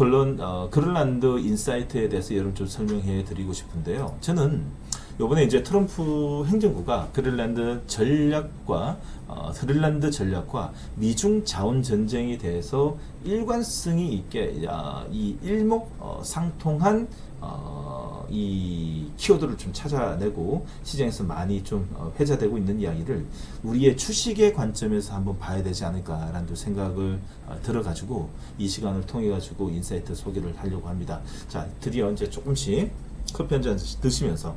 그런란드 인사이트에 대해서 여러분 좀 설명해 드리고 싶은데요. 저는 요번에 이제 트럼프 행정부가 그린란드 전략과 미중 자원 전쟁에 대해서 일관성이 있게 이 일목상통한 이 키워드를 좀 찾아내고 시장에서 많이 좀 회자되고 있는 이야기를 우리의 주식의 관점에서 한번 봐야 되지 않을까라는 생각을 들어가지고 이 시간을 통해 가지고 인사이트 소개를 하려고 합니다. 자, 드디어 이제 조금씩 커피 한 잔 드시면서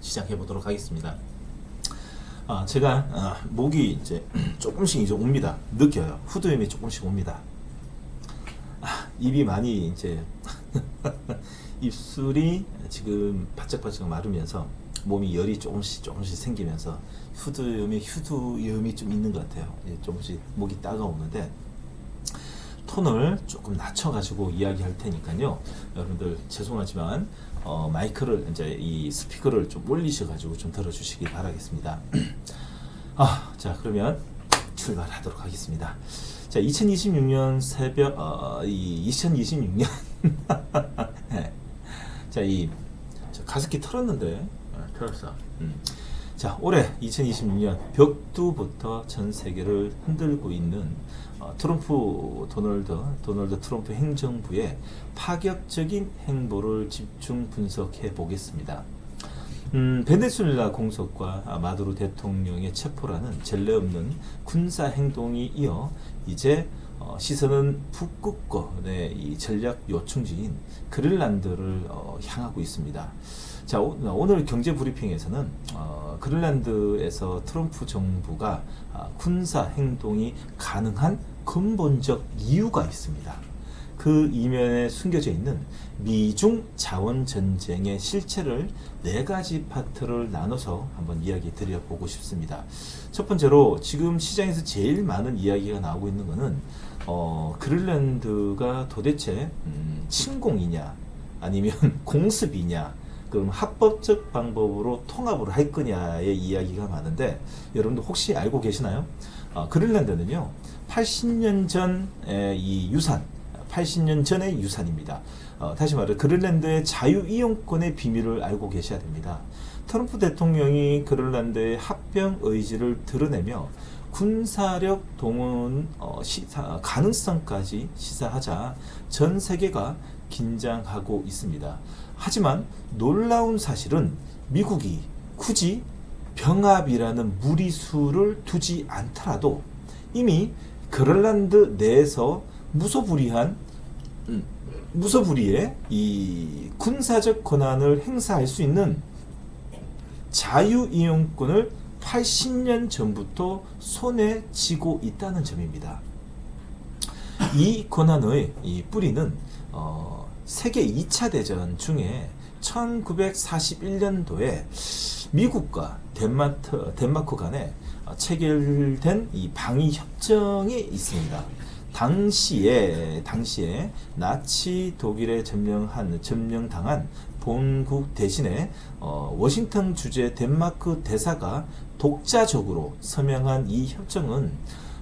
시작해 보도록 하겠습니다. 제가 목이 이제 조금씩 이제 옵니다. 느껴요. 후두염이 조금씩 옵니다. 입이 많이 이제 입술이 지금 바짝바짝 마르면서 몸이 열이 조금씩 생기면서 후두염이 좀 있는 것 같아요. 조금씩 목이 따가우는데 톤을 조금 낮춰가지고 이야기할 테니까요. 여러분들 죄송하지만 마이크를 이제 이 스피커를 좀 올리셔가지고 좀 들어주시기 바라겠습니다. 자, 그러면 출발하도록 하겠습니다. 자, 2026년 새벽 2026년 네. 자, 가습기 틀었는데 틀었어. 자, 올해 2026년 벽두부터 전 세계를 흔들고 있는 도널드 트럼프 행정부의 파격적인 행보를 집중 분석해 보겠습니다. 베네수엘라 공석과 마두로 대통령의 체포라는 전례 없는 군사 행동이 이어 이제 시선은 북극권의 이 전략 요충지인 그린란드를 향하고 있습니다. 자, 오늘 경제 브리핑에서는 그린란드에서 트럼프 정부가 군사 행동이 가능한 근본적 이유가 있습니다. 그 이면에 숨겨져 있는 미중 자원 전쟁의 실체를 4가지 파트를 나눠서 한번 이야기 드려보고 싶습니다. 첫 번째로 지금 시장에서 제일 많은 이야기가 나오고 있는 것은 그린란드가 도대체 침공이냐 아니면 공습이냐, 그럼 합법적 방법으로 통합을 할 거냐의 이야기가 많은데 여러분들 혹시 알고 계시나요? 그린란드는요 80년 전의 이 유산, 80년 전의 유산입니다. 다시 말해 그린란드의 자유이용권의 비밀을 알고 계셔야 됩니다. 트럼프 대통령이 그린란드의 합병 의지를 드러내며 군사력 동원 가능성까지 시사하자 전 세계가 긴장하고 있습니다. 하지만 놀라운 사실은 미국이 굳이 병합이라는 무리수를 두지 않더라도 이미 그린란드 내에서 무소불위의 이 군사적 권한을 행사할 수 있는 자유이용권을 80년 전부터 손에 쥐고 있다는 점입니다. 이 권한의 이 뿌리는 세계 2차 대전 중에 1941년도에 미국과 덴마크 간에 체결된 이 방위 협정이 있습니다. 당시에 나치 독일에 점령당한 본국 대신에 워싱턴 주재 덴마크 대사가 독자적으로 서명한 이 협정은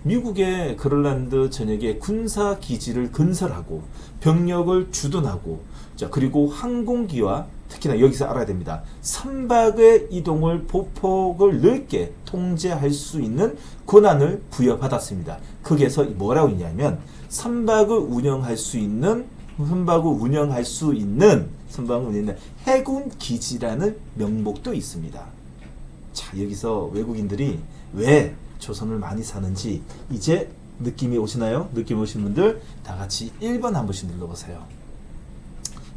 미국의 그린란드 전역에 군사 기지를 건설하고 병력을 주둔하고, 자, 그리고 항공기와 특히나 여기서 알아야 됩니다. 선박의 이동을 보폭을 넓게 통제할 수 있는 권한을 부여받았습니다. 거기에서 뭐라고 있냐면 선박을 운영할 수 있는 해군 기지라는 명목도 있습니다. 자, 여기서 외국인들이 왜 조선을 많이 사는지 이제 느낌이 오시나요? 느낌 오신 분들 다 같이 1번 한 번씩 눌러보세요.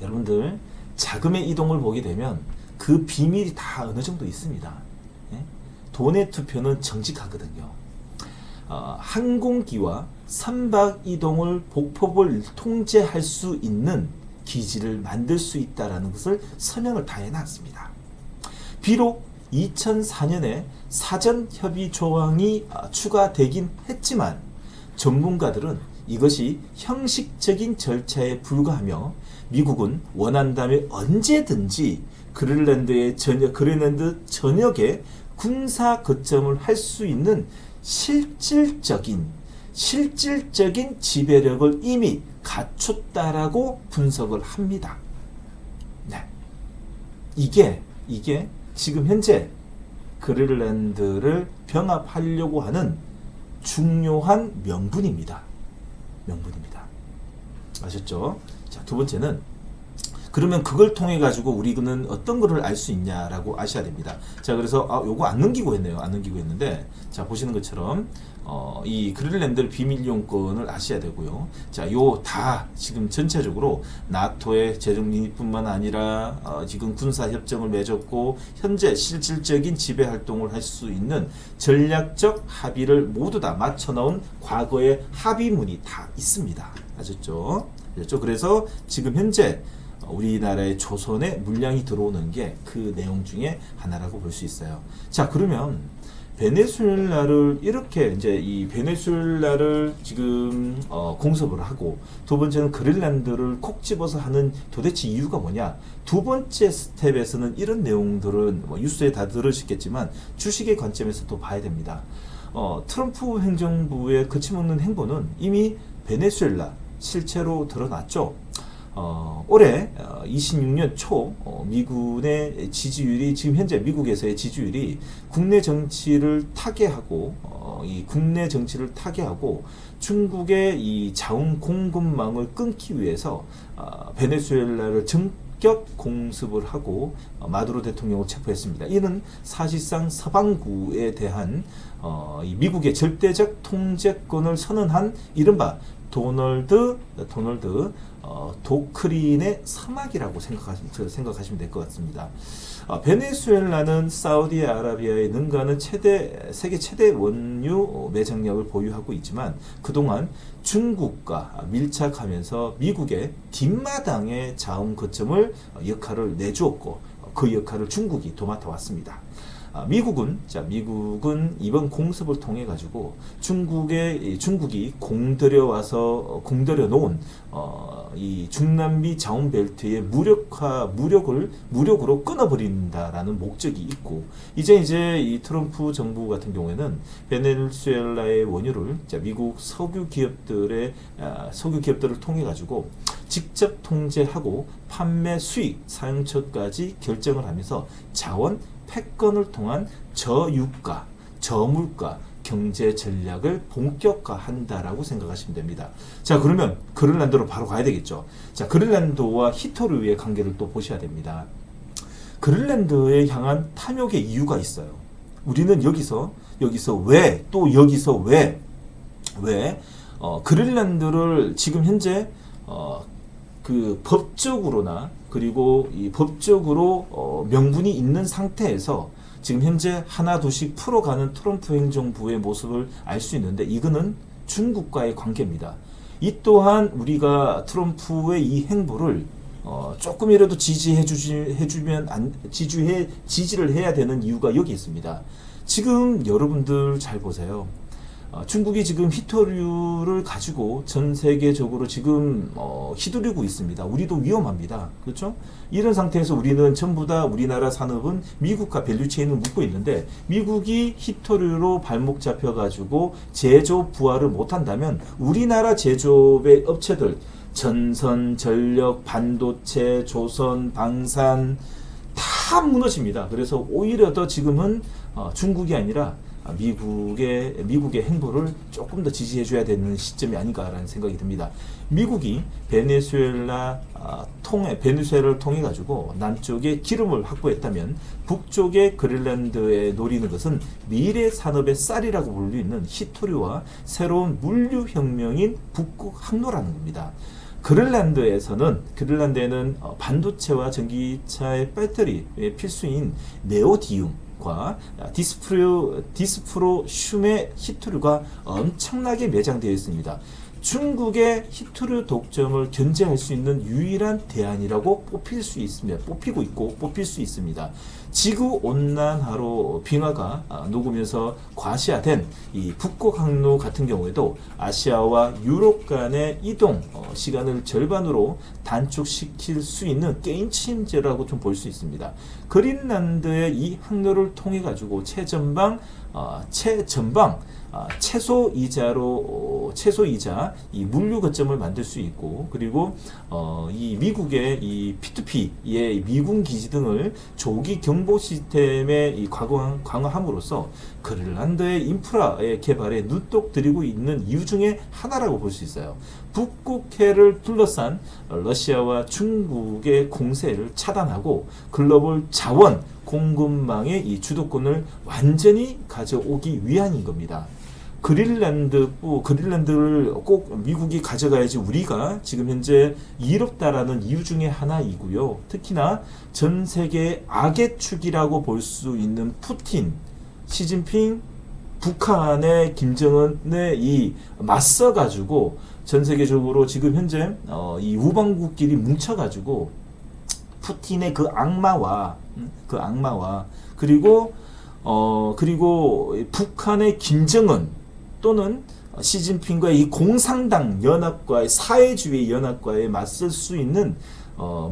여러분들 자금의 이동을 보게 되면 그 비밀이 다 어느 정도 있습니다. 예? 돈의 투표는 정직하거든요. 항공기와 선박 이동을 복법을 통제할 수 있는 기지를 만들 수 있다는 것을 서명을 다 해놨습니다. 비록 2004년에 사전 협의 조항이 추가되긴 했지만 전문가들은 이것이 형식적인 절차에 불과하며 미국은 원한다면 언제든지 그린란드 전역에 군사 거점을 할 수 있는 실질적인 지배력을 이미 갖췄다라고 분석을 합니다. 네. 이게 지금 현재 그린란드를 병합하려고 하는 중요한 명분입니다. 아셨죠? 자, 두 번째는 그러면 그걸 통해 가지고 우리는 어떤 거를 알 수 있냐라고 아셔야 됩니다. 자, 그래서 요거 안 넘기고 했네요. 안 넘기고 했는데, 자, 보시는 것처럼 이 그린란드 비밀 이용권을 아셔야 되고요. 자, 요 다 지금 전체적으로 나토의 재정 유닛뿐만 아니라 지금 군사 협정을 맺었고 현재 실질적인 지배 활동을 할 수 있는 전략적 합의를 모두 다 맞춰 놓은 과거의 합의문이 다 있습니다. 아셨죠? 그래서 지금 현재 우리나라의 조선에 물량이 들어오는 게 그 내용 중에 하나라고 볼 수 있어요. 자, 그러면 베네수엘라를 이렇게 이제 이 베네수엘라를 지금 공습을 하고 두 번째는 그린란드를 콕 집어서 하는 도대체 이유가 뭐냐? 두 번째 스텝에서는 이런 내용들은 뉴스에 다 들으셨겠지만 주식의 관점에서 또 봐야 됩니다. 트럼프 행정부의 거침없는 행보는 이미 베네수엘라 실체로 드러났죠. 올해 26년 초 미군의 지지율이 지금 현재 미국에서의 지지율이 국내 정치를 타개하고 중국의 이 자원 공급망을 끊기 위해서 베네수엘라를 전격 공습을 하고 마두로 대통령을 체포했습니다. 이는 사실상 서방구에 대한 이 미국의 절대적 통제권을 선언한 이른바 도널드 도크린의 사막이라고 생각하시면 될 것 같습니다. 베네수엘라는 사우디아라비아에 능가하는 세계 최대 원유 매장량을 보유하고 있지만 그동안 중국과 밀착하면서 미국의 뒷마당의 자원 거점을 역할을 내주었고 그 역할을 중국이 도맡아 왔습니다. 미국은 이번 공습을 통해 가지고 중국이 공들여 놓은 이 중남미 자원 벨트의 무력으로 끊어버린다라는 목적이 있고 이제 이 트럼프 정부 같은 경우에는 베네수엘라의 원유를 미국 석유 기업들을 통해 가지고 직접 통제하고 판매 수익 사용처까지 결정을 하면서 자원 패권을 통한 저유가, 저물가 경제 전략을 본격화한다라고 생각하시면 됩니다. 자, 그러면 그린란드로 바로 가야 되겠죠. 자, 그린란드와 히토류의 관계를 또 보셔야 됩니다. 그린란드에 향한 탐욕의 이유가 있어요. 우리는 여기서 왜 그린란드를 지금 현재 그 법적으로나 그리고 이 법적으로 명분이 있는 상태에서 지금 현재 하나 둘씩 풀어가는 트럼프 행정부의 모습을 알 수 있는데 이거는 중국과의 관계입니다. 이 또한 우리가 트럼프의 이 행보를 조금이라도 지지를 해야 되는 이유가 여기 있습니다. 지금 여러분들 잘 보세요. 중국이 지금 히토류를 가지고 전 세계적으로 지금 휘두르고 있습니다. 우리도 위험합니다. 그렇죠? 이런 상태에서 우리는 전부 다 우리나라 산업은 미국과 밸류체인을 묶고 있는데 미국이 히토류로 발목 잡혀가지고 제조업 부활을 못한다면 우리나라 제조업의 업체들 전선, 전력, 반도체, 조선, 방산 다 무너집니다. 그래서 오히려 더 지금은 중국이 아니라 미국의 행보를 조금 더 지지해줘야 되는 시점이 아닌가라는 생각이 듭니다. 미국이 베네수엘라를 통해 가지고 남쪽에 기름을 확보했다면 북쪽의 그린란드에 노리는 것은 미래 산업의 쌀이라고 불리는 히토류와 새로운 물류 혁명인 북극 항로라는 겁니다. 그린란드에는 반도체와 전기차의 배터리의 필수인 네오디움과 디스프로슘의 히토류가 엄청나게 매장되어 있습니다. 중국의 히토류 독점을 견제할 수 있는 유일한 대안이라고 뽑힐 수 있습니다. 지구 온난화로 빙하가 녹으면서 과시화된 이 북극 항로 같은 경우에도 아시아와 유럽 간의 이동 시간을 절반으로 단축시킬 수 있는 게임 체인저라고 좀 볼 수 있습니다. 그린란드의 이 항로를 통해 가지고 최전방 최소이자 이 물류 거점을 만들 수 있고, 그리고 이 미국의 이 P2P의 미군 기지 등을 조기 경보 시스템에 이 강화함으로써 그린란드의 인프라의 개발에 눈독 들이고 있는 이유 중에 하나라고 볼 수 있어요. 북극해를 둘러싼 러시아와 중국의 공세를 차단하고 글로벌 자원 공급망의 이 주도권을 완전히 가져오기 위함인 겁니다. 그린란드를 꼭 미국이 가져가야지 우리가 지금 현재 이롭다라는 이유 중에 하나이고요. 특히나 전 세계 악의 축이라고 볼 수 있는 푸틴, 시진핑, 북한의 김정은의 이 맞서가지고 전 세계적으로 지금 현재 이 우방국끼리 뭉쳐가지고 푸틴의 그 악마와 그리고 북한의 김정은 또는 시진핑과의 이 공산당 연합과의 사회주의 연합과에 맞설 수 있는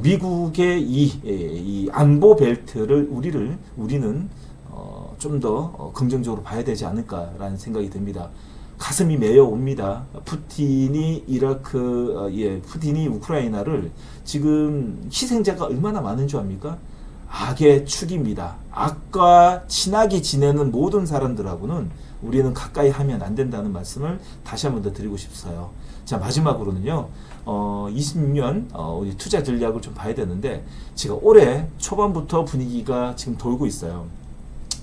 미국의 이 안보 벨트를 우리는 좀 더 긍정적으로 봐야 되지 않을까라는 생각이 듭니다. 가슴이 메어 옵니다. 푸틴이 푸틴이 우크라이나를 지금 희생자가 얼마나 많은 줄 압니까? 악의 축입니다. 악과 친하게 지내는 모든 사람들하고는 우리는 가까이 하면 안 된다는 말씀을 다시 한 번 더 드리고 싶어요. 자, 마지막으로는요, 26년 우리 투자 전략을 좀 봐야 되는데, 제가 올해 초반부터 분위기가 지금 돌고 있어요.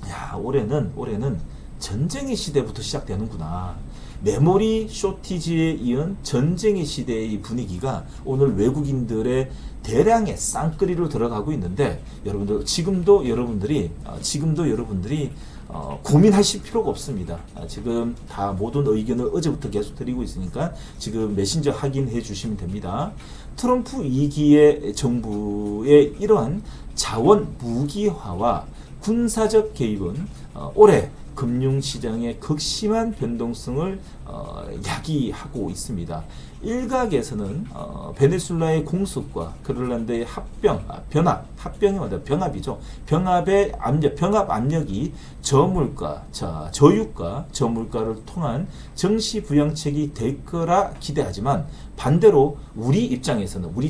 야, 올해는 전쟁의 시대부터 시작되는구나. 메모리 쇼티지에 이은 전쟁의 시대의 분위기가 오늘 외국인들의 대량의 쌍끌이로 들어가고 있는데, 여러분들 지금도 여러분들이 고민하실 필요가 없습니다. 지금 다 모든 의견을 어제부터 계속 드리고 있으니까 지금 메신저 확인해 주시면 됩니다. 트럼프 2기의 정부의 이러한 자원 무기화와 군사적 개입은 올해 금융시장의 극심한 변동성을 야기하고 있습니다. 일각에서는 베네수엘라의 공습과 그린란드의 병합의 압력이 저유가, 저물가를 통한 정시 부양책이 될 거라 기대하지만, 반대로 우리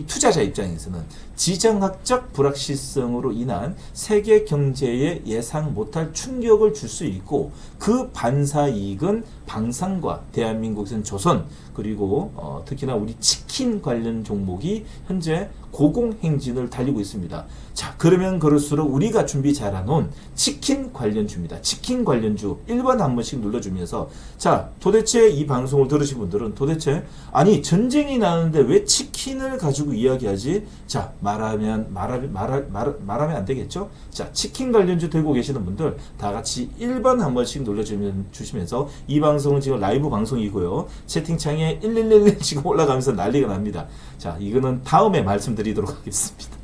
투자자 입장에서는 지정학적 불확실성으로 인한 세계 경제에 예상 못할 충격을 줄 수 있고, 그 반사이익은 방산과 대한민국은 조선, 그리고 특히나 우리 치킨 관련 종목이 현재 고공행진을 달리고 있습니다. 자, 그러면 그럴수록 우리가 준비 잘해놓은 치킨 관련주입니다. 치킨 관련주 1번 한 번씩 눌러주면서, 자, 도대체 이 방송을 들으신 분들은 도대체 아니 전쟁이 나는데 왜 치킨을 가지고 이야기하지? 자, 말하면 안 되겠죠? 자, 치킨 관련주 들고 계시는 분들 다 같이 1번 한 번씩 눌러주시면서, 이 방송은 지금 라이브 방송이고요. 채팅창에 1111 지금 올라가면서 난리가 납니다. 자, 이거는 다음에 말씀드리도록 하겠습니다.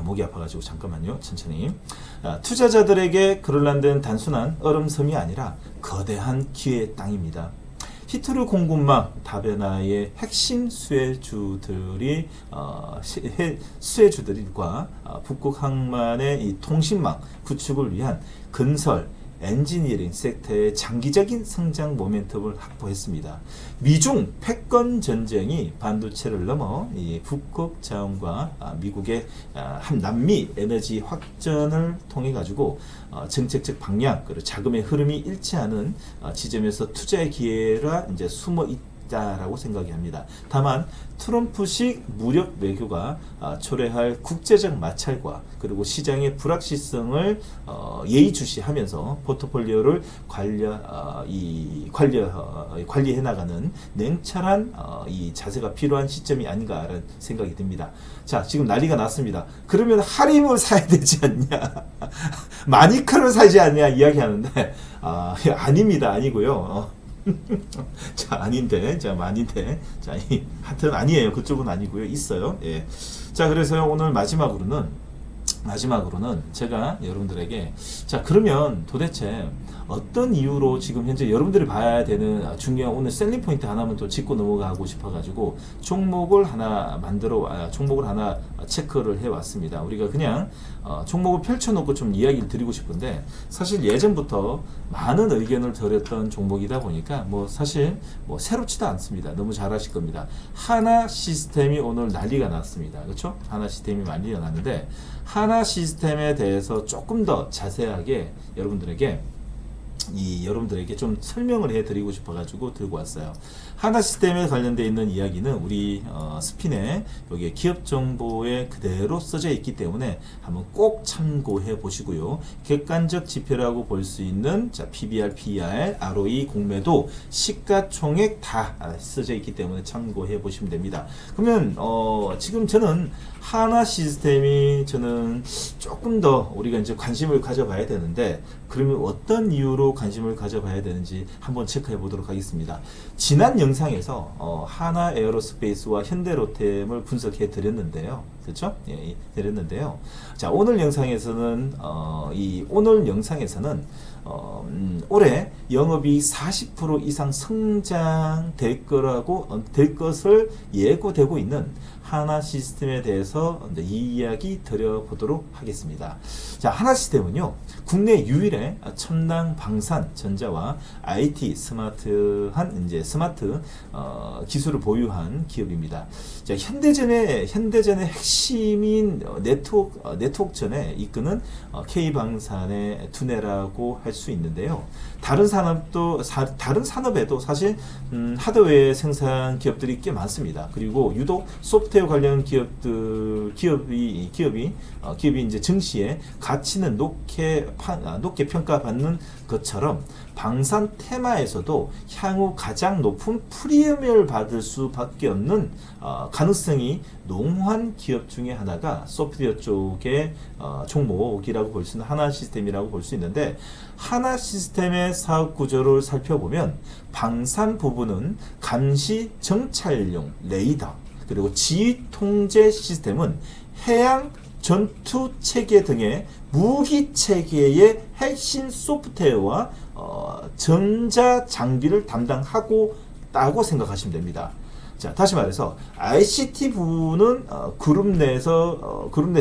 목이 아파가지고 잠깐만요. 천천히. 투자자들에게 그린란드는 단순한 얼음섬이 아니라 거대한 기회의 땅입니다. 히트루 공급망 다변화의 핵심 수혜주들과 북극 항만의 이 통신망 구축을 위한 건설, 엔지니어링 섹터의 장기적인 성장 모멘텀을 확보했습니다. 미중 패권 전쟁이 반도체를 넘어 이 북극 자원과 미국의 남미 에너지 확전을 통해 가지고 정책적 방향, 그리고 자금의 흐름이 일치하는 지점에서 투자의 기회가 이제 숨어 있다라고 생각이 합니다. 다만 트럼프식 무력 외교가 초래할 국제적 마찰과 그리고 시장의 불확실성을 예의주시하면서 포트폴리오를 관리해 나가는 냉철한 이 자세가 필요한 시점이 아닌가라는 생각이 듭니다. 자, 지금 난리가 났습니다. 그러면 하림을 사야 되지 않냐? 마니커를 사지 않냐 이야기하는데, 아닙니다. 아니고요. 자, 아닌데, 하여튼 아니에요. 그쪽은 아니고요. 있어요. 예. 자, 그래서 오늘 마지막으로는 제가 여러분들에게, 자, 그러면 도대체 어떤 이유로 지금 현재 여러분들이 봐야 되는 중요한 오늘 셀링 포인트 하나만 또 짚고 넘어가고 싶어가지고 종목을 하나 종목을 하나 체크를 해왔습니다. 우리가 그냥 종목을 펼쳐놓고 좀 이야기를 드리고 싶은데, 사실 예전부터 많은 의견을 드렸던 종목이다 보니까 사실 새롭지도 않습니다. 너무 잘 아실 겁니다. 하나 시스템이 오늘 난리가 났습니다. 그렇죠? 하나 시스템이 난리가 났는데, 하나 시스템에 대해서 조금 더 자세하게 여러분들에게 좀 설명을 해드리고 싶어가지고 들고 왔어요. 하나 시스템에 관련되어 있는 이야기는 우리 스핀에 여기에 기업 정보에 그대로 써져 있기 때문에 한번 꼭 참고해 보시고요. 객관적 지표라고 볼 수 있는 PBR, PER, ROE, 공매도, 시가총액 다 써져 있기 때문에 참고해 보시면 됩니다. 그러면 지금 저는 하나 시스템이 조금 더 우리가 이제 관심을 가져봐야 되는데, 그러면 어떤 이유로 관심을 가져봐야 되는지 한번 체크해 보도록 하겠습니다. 지난 영상에서 하나 에어로스페이스와 현대로템을 분석해 드렸는데요. 그렇죠? 예, 드렸는데요. 자, 오늘 영상에서는 올해 영업이익 40% 이상 성장될 될 것을 예고되고 있는 하나 시스템에 대해서 이 이야기 드려보도록 하겠습니다. 자, 하나 시스템은요, 국내 유일의 첨단 방산 전자와 IT 스마트 기술을 보유한 기업입니다. 자, 현대전의 핵심인 네트워크전에 이끄는 K방산의 두뇌라고 할 수 있는데요. 다른 산업에도 사실 하드웨어 생산 기업들이 꽤 많습니다. 그리고 유독 소프트웨어 관련 기업이 이제 증시에 가치는 높게 평가받는 것처럼, 방산 테마에서도 향후 가장 높은 프리미엄을 받을 수밖에 없는 가능성이 농후한 기업 중에 하나가 소프트웨어 쪽의 종목이라고 볼 수 있는 하나 시스템이라고 볼 수 있는데, 하나 시스템의 사업 구조를 살펴보면 방산 부분은 감시 정찰용 레이더, 그리고 지휘 통제 시스템은 해양 전투 체계 등의 무기 체계의 핵심 소프트웨어와 전자 장비를 담당하고 있다고 생각하시면 됩니다. 자, 다시 말해서 ICT 부분은 그룹 내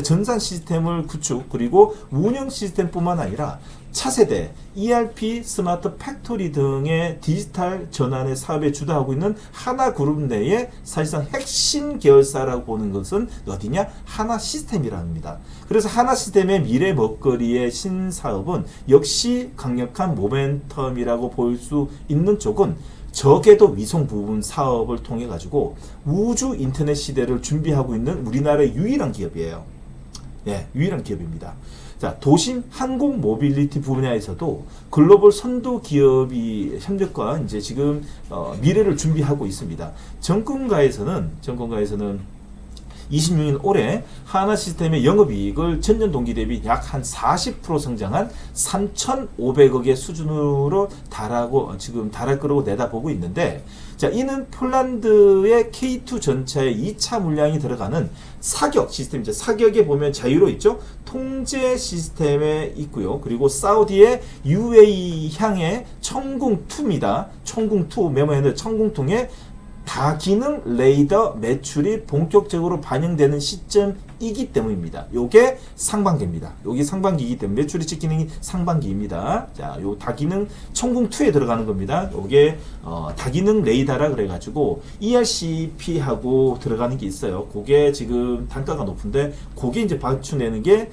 전산 시스템을 구축 그리고 운영 시스템뿐만 아니라 차세대, ERP, 스마트 팩토리 등의 디지털 전환의 사업에 주도하고 있는 하나 그룹 내의 사실상 핵심 계열사라고 보는 것은 어디냐? 하나 시스템이라 합니다. 그래서 하나 시스템의 미래 먹거리의 신사업은 역시 강력한 모멘텀이라고 볼 수 있는 쪽은 저궤도 위성 부분 사업을 통해 가지고 우주 인터넷 시대를 준비하고 있는 우리나라의 유일한 기업이에요. 예, 유일한 기업입니다. 자, 도심 항공 모빌리티 분야에서도 글로벌 선도 기업이 협력과 이제 지금 미래를 준비하고 있습니다. 정권가에서는 26년 올해 하나 시스템의 영업이익을 전년 동기 대비 약 한 40% 성장한 3,500억의 수준으로 달할 거라고 내다보고 있는데, 자, 이는 폴란드의 K2 전차의 2차 물량이 들어가는 사격 시스템이죠. 사격에 보면 자유로 있죠. 통제 시스템에 있고요. 그리고 사우디의 UAE 향의 청궁2입니다. 청궁2 메모했는데, 청궁2의 다기능 레이더 매출이 본격적으로 반영되는 시점이기 때문입니다. 요게 상반기입니다. 여기 상반기이기 때문에 매출이 찍히는 상반기입니다. 자, 요 다기능 청궁2에 들어가는 겁니다. 요게 다기능 레이더라 그래가지고 ERCP하고 들어가는 게 있어요. 그게 지금 단가가 높은데 그게 이제 발주내는 게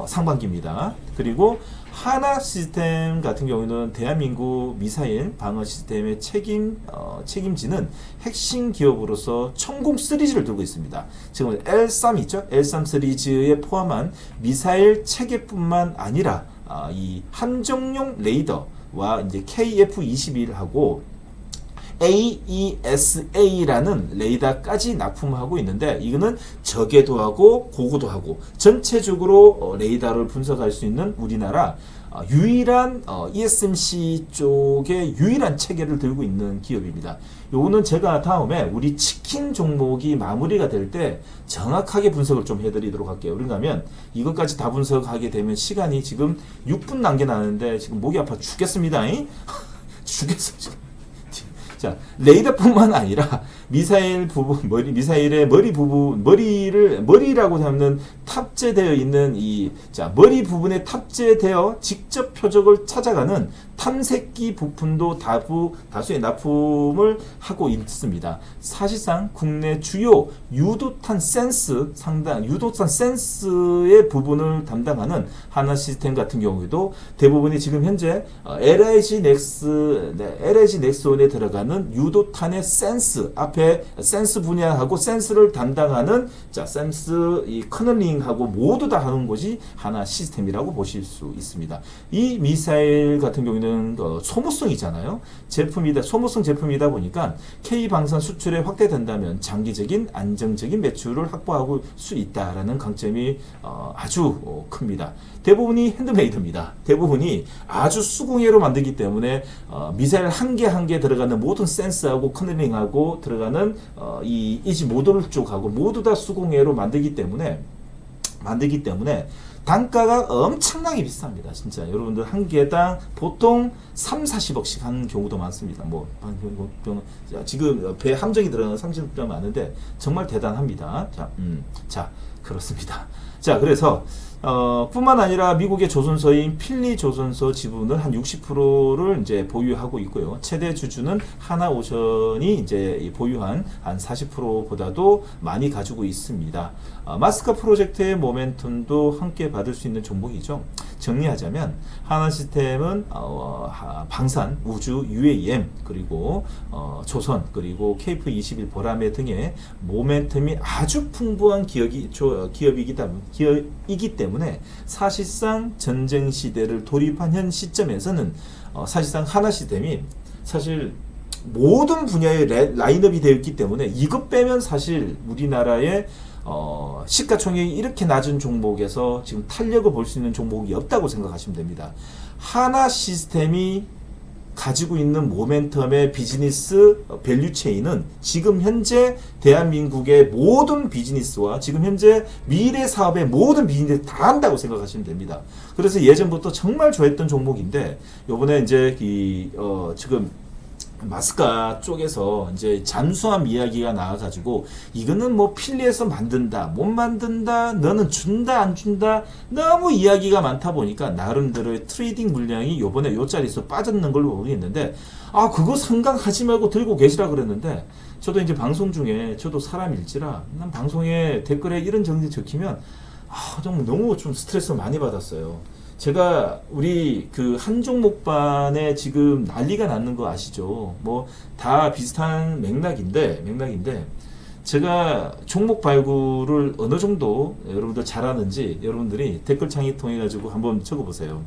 상반기입니다. 그리고 하나 시스템 같은 경우는 대한민국 미사일 방어 시스템의 책임지는 핵심 기업으로서 청궁 시리즈를 들고 있습니다. 지금 L3 있죠? L3 시리즈에 포함한 미사일 체계뿐만 아니라 이 함정용 레이더와 이제 KF-21하고 AESA라는 레이더까지 납품하고 있는데, 이거는 저궤도하고 고고도하고 전체적으로 레이더를 분석할 수 있는 우리나라 유일한 ESMC 쪽의 유일한 체계를 들고 있는 기업입니다. 요거는 제가 다음에 우리 치킨 종목이 마무리가 될 때 정확하게 분석을 좀 해드리도록 할게요. 그런가 하면 이것까지 다 분석하게 되면 시간이 지금 6분 남겨놨는데 지금 목이 아파 죽겠습니다. 죽겠어 지금. 자, 레이더뿐만 아니라 미사일 부분, 미사일의 머리 부분, 머리라고 하면 탑재되어 있는 머리 부분에 탑재되어 직접 표적을 찾아가는 탐색기 부품도 다수의 납품을 하고 있습니다. 사실상 국내 주요 유도탄 센스의 부분을 담당하는 하나 시스템 같은 경우에도 대부분이 지금 현재 LIG 넥스원에 들어가는 유도탄의 센스 앞에 센스 분야하고 센스를 담당하는 센스 커널링하고 모두 다 하는 곳이 하나 시스템이라고 보실 수 있습니다. 이 미사일 같은 경우는 소모성이잖아요. 소모성 제품이다 보니까 K 방산 수출에 확대된다면 장기적인 안정적인 매출을 확보할 수 있다라는 강점이 아주 큽니다. 대부분이 핸드메이드입니다. 대부분이 아주 수공예로 만들기 때문에 미사일 한 개 들어가는 모든 센스하고 커널링하고 들어가는 이 이지 모듈 쪽하고 모두 다 수공예로 만들기 때문에 단가가 엄청나게 비쌉니다. 진짜 여러분들 한 개당 보통 3,40억씩 하는 경우도 많습니다. 지금 배 함정이 들어가는 30점 많은데 정말 대단합니다. 자, 그렇습니다. 자, 그래서 뿐만 아니라 미국의 조선소인 필리 조선소 지분을 한 60%를 이제 보유하고 있고요. 최대 주주는 하나오션이 이제 보유한 한 40%보다도 많이 가지고 있습니다. 마스카 프로젝트의 모멘텀도 함께 받을 수 있는 종목이죠. 정리하자면 하나 시스템은 방산, 우주, UAM 그리고 조선 그리고 KF21 보라매 등의 모멘텀이 아주 풍부한 기업이기 때문에 사실상 전쟁 시대를 돌입한 현 시점에서는 사실상 하나 시스템이 사실 모든 분야의 라인업이 되어 있기 때문에 이것 빼면 사실 우리나라의 시가총액이 이렇게 낮은 종목에서 지금 탄력을 볼 수 있는 종목이 없다고 생각하시면 됩니다. 하나 시스템이 가지고 있는 모멘텀의 비즈니스 밸류 체인은 지금 현재 대한민국의 모든 비즈니스와 지금 현재 미래 사업의 모든 비즈니스 다 한다고 생각하시면 됩니다. 그래서 예전부터 정말 좋아했던 종목인데 요번에 이제 지금 마스카 쪽에서 이제 잠수함 이야기가 나와가지고 이거는 뭐 필리에서 만든다 못 만든다 너는 준다 안 준다 너무 이야기가 많다 보니까 나름대로의 트레이딩 물량이 요번에 요 자리에서 빠졌는 걸로 모르겠는데 그거 생각하지 말고 들고 계시라 그랬는데 저도 이제 방송 중에 저도 사람일지라 난 방송에 댓글에 이런 정리 적히면 좀 너무 좀 스트레스 많이 받았어요. 제가 우리 그 한 종목반에 지금 난리가 났는 거 아시죠? 뭐 다 비슷한 맥락인데 제가 종목 발굴을 어느 정도 여러분들 잘하는지 여러분들이 댓글창에 통해 가지고 한번 적어보세요.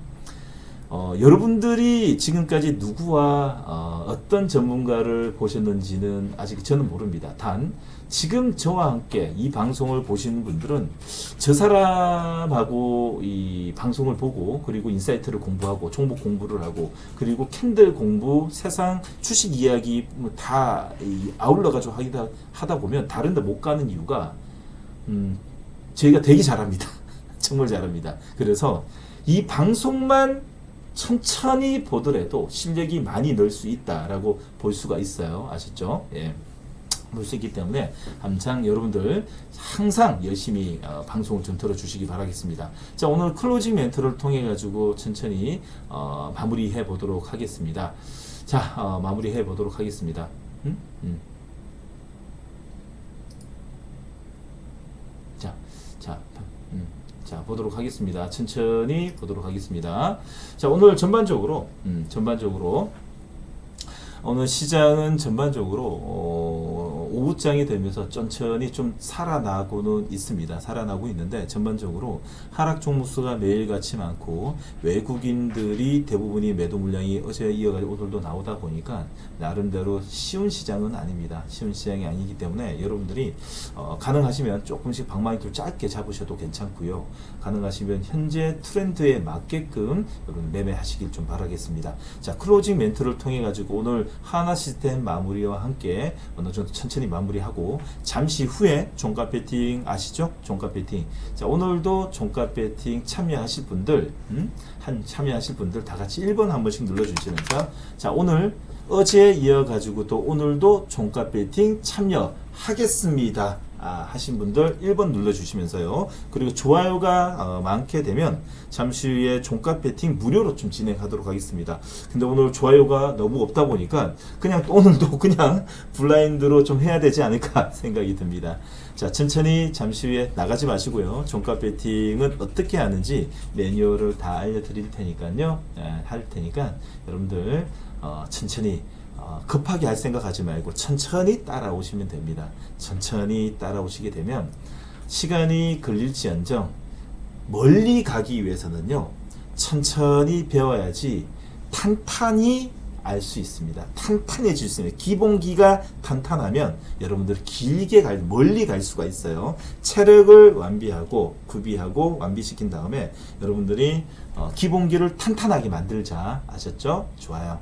여러분들이 지금까지 누구와 어떤 전문가를 보셨는지는 아직 저는 모릅니다. 단 지금 저와 함께 이 방송을 보시는 분들은 저 사람하고 이 방송을 보고 그리고 인사이트를 공부하고 종목 공부를 하고 그리고 캔들 공부 세상 주식 이야기 다 아울러 가지고 하다 보면 다른 데 못 가는 이유가 저희가 되게 잘합니다. 정말 잘합니다. 그래서 이 방송만 천천히 보더라도 실력이 많이 늘 수 있다라고 볼 수가 있어요. 아셨죠? 예. 볼 수 있기 때문에 항상 여러분들 항상 열심히 방송을 좀 들어주시기 바라겠습니다. 자, 오늘 클로징 멘트를 통해 가지고 천천히 마무리해 보도록 하겠습니다. 자, 마무리해 보도록 하겠습니다. 자, 보도록 하겠습니다. 천천히 보도록 하겠습니다. 자, 오늘 전반적으로 오늘 시장은 전반적으로 오후장이 되면서 천천히 좀 살아나고는 있습니다. 살아나고 있는데 전반적으로 하락 종목수가 매일같이 많고 외국인들이 대부분이 매도 물량이 어제 이어가지고 오늘도 나오다 보니까 나름대로 쉬운 시장은 아닙니다. 쉬운 시장이 아니기 때문에 여러분들이 가능하시면 조금씩 방망이를 짧게 잡으셔도 괜찮고요. 가능하시면 현재 트렌드에 맞게끔 여러분 매매하시길 좀 바라겠습니다. 자, 클로징 멘트를 통해 가지고 오늘 하나 시스템 마무리와 함께 어느 정도 천천히 마무리하고 잠시 후에 종가 배팅 아시죠? 종가 배팅. 자, 오늘도 종가 배팅 참여하실 분들 참여하실 분들 다 같이 1번 한 번씩 눌러주시면서 자, 오늘 어제 이어가지고 또 오늘도 종가 배팅 참여하겠습니다. 하신 분들 1번 눌러주시면서요. 그리고 좋아요가 많게 되면 잠시 후에 종가 배팅 무료로 좀 진행하도록 하겠습니다. 근데 오늘 좋아요가 너무 없다 보니까 그냥 또 오늘도 그냥 블라인드로 좀 해야 되지 않을까 생각이 듭니다. 자, 천천히 잠시 후에 나가지 마시고요. 종가 배팅은 어떻게 하는지 매뉴얼을 다 알려드릴 테니까요. 할 테니까 여러분들 천천히 급하게 할 생각하지 말고 천천히 따라오시면 됩니다. 천천히 따라오시게 되면 시간이 걸릴지언정 멀리 가기 위해서는요, 천천히 배워야지 탄탄히 알 수 있습니다. 탄탄해질 수 있습니다. 기본기가 탄탄하면 여러분들 길게 멀리 갈 수가 있어요. 체력을 완비하고 구비하고 완비시킨 다음에 여러분들이 기본기를 탄탄하게 만들자. 아셨죠? 좋아요.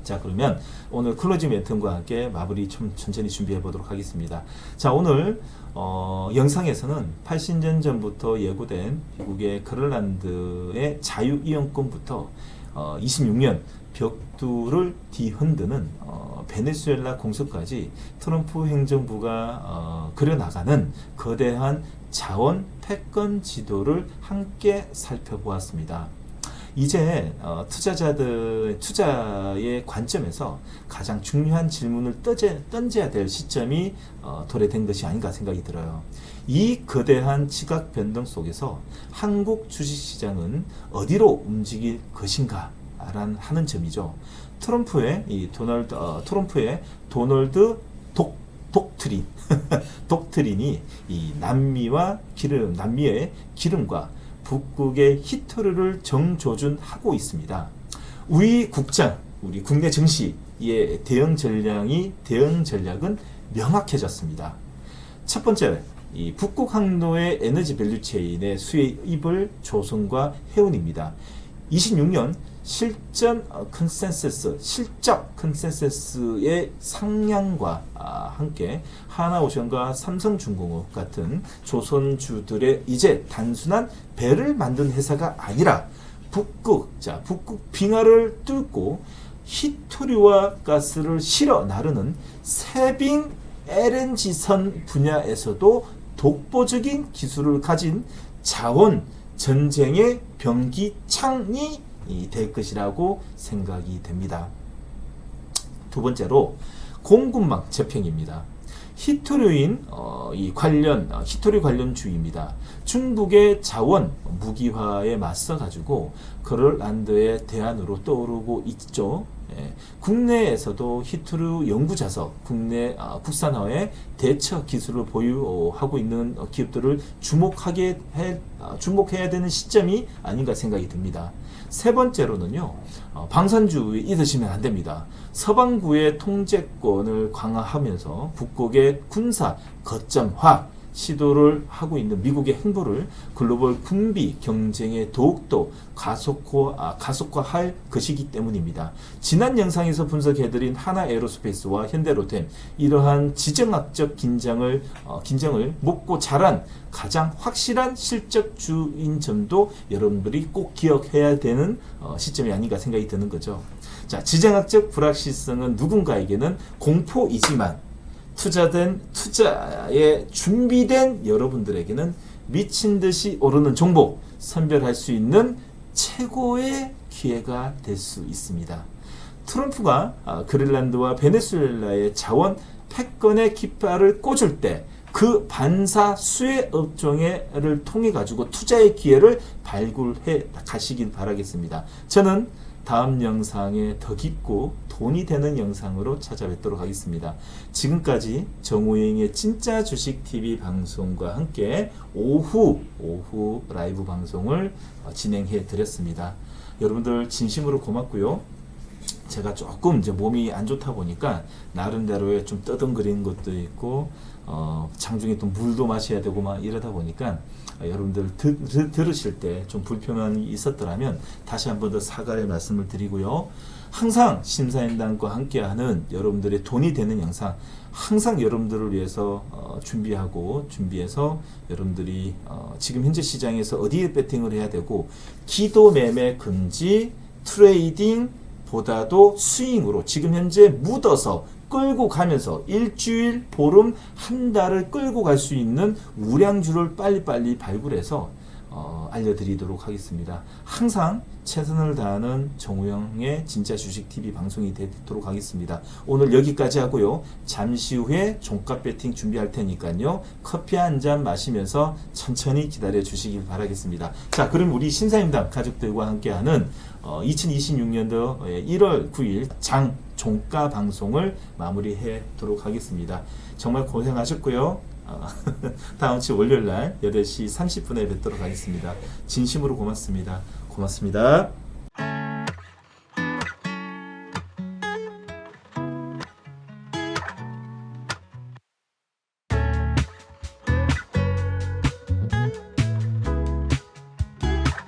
자, 그러면 오늘 클로징 멘트과 함께 마무리 좀 천천히 준비해 보도록 하겠습니다. 자, 오늘 영상에서는 80년 전부터 예고된 미국의 그린란드의 자유이용권부터 26년 벽두를 뒤흔드는 베네수엘라 공습까지 트럼프 행정부가 그려나가는 거대한 자원 패권 지도를 함께 살펴보았습니다. 이제 투자자들 투자의 관점에서 가장 중요한 질문을 던져야 될 시점이 도래된 것이 아닌가 생각이 들어요. 이 거대한 지각 변동 속에서 한국 주식시장은 어디로 움직일 것인가 하는 점이죠. 트럼프의 도널드 독트린 독트린이 이 남미의 기름과 북극의 히토류를 정조준하고 있습니다. 우리 국내 증시의 대응 전략은 명확해졌습니다. 첫 번째, 이 북극 항로의 에너지 밸류체인의 수혜입을 조선과 해운입니다. 26년 실적 컨센서스의 상향과 함께 하나오션과 삼성중공업 같은 조선주들의 이제 단순한 배를 만든 회사가 아니라 북극 빙하를 뚫고 히토류와 가스를 실어 나르는 세빙 LNG선 분야에서도 독보적인 기술을 가진 자원 전쟁의 병기창이 될 것이라고 생각이 됩니다. 두 번째로 공급망 재평입니다. 히토류 관련주의입니다. 중국의 자원 무기화에 맞서 가지고 그린란드의 대안으로 떠오르고 있죠. 국내에서도 히토류 연구 자석, 국산화에 대처 기술을 보유하고 있는 기업들을 주목해야 되는 시점이 아닌가 생각이 듭니다. 세 번째로는요, 방산주의 잊으시면 안 됩니다. 서방구의 통제권을 강화하면서 북극의 군사 거점화 시도를 하고 있는 미국의 행보를 글로벌 군비 경쟁에 더욱더 가속화할 것이기 때문입니다. 지난 영상에서 분석해드린 하나에어로스페이스와 현대로템, 이러한 지정학적 긴장을 먹고 자란 가장 확실한 실적주인 점도 여러분들이 꼭 기억해야 되는 시점이 아닌가 생각이 드는 거죠. 자, 지정학적 불확실성은 누군가에게는 공포이지만 투자에 준비된 여러분들에게는 미친 듯이 오르는 종목 선별할 수 있는 최고의 기회가 될 수 있습니다. 트럼프가 그린란드와 베네수엘라의 자원 패권의 깃발을 꽂을 때 그 반사 수혜 업종을 통해 가지고 투자의 기회를 발굴해 가시길 바라겠습니다. 저는 다음 영상에 더 깊고 돈이 되는 영상으로 찾아뵙도록 하겠습니다. 지금까지 정우영의 진짜 주식TV 방송과 함께 오후 라이브 방송을 진행해 드렸습니다. 여러분들 진심으로 고맙고요. 제가 조금 이제 몸이 안 좋다 보니까 나름대로의 좀 떠듬거리는 것도 있고 장중에 또 물도 마셔야 되고 막 이러다 보니까 여러분들 들으실 때 좀 불편함이 있었더라면 다시 한 번 더 사과의 말씀을 드리고요. 항상 심사임당과 함께하는 여러분들의 돈이 되는 영상 항상 여러분들을 위해서 준비해서 여러분들이 지금 현재 시장에서 어디에 배팅을 해야 되고 기도 매매 금지 트레이딩 보다도 스윙으로 지금 현재 묻어서 끌고 가면서 일주일, 보름, 한 달을 끌고 갈 수 있는 우량주를 빨리빨리 발굴해서 알려드리도록 하겠습니다. 항상 최선을 다하는 정우영의 진짜 주식TV 방송이 되도록 하겠습니다. 오늘 여기까지 하고요. 잠시 후에 종가 배팅 준비할 테니까요. 커피 한 잔 마시면서 천천히 기다려 주시길 바라겠습니다. 자, 그럼 우리 신사임당 가족들과 함께하는 2026년도 1월 9일 장 종가 방송을 마무리하도록 하겠습니다. 정말 고생하셨고요. 다음 주 월요일 날 8시 30분에 뵙도록 하겠습니다. 진심으로 고맙습니다. 고맙습니다.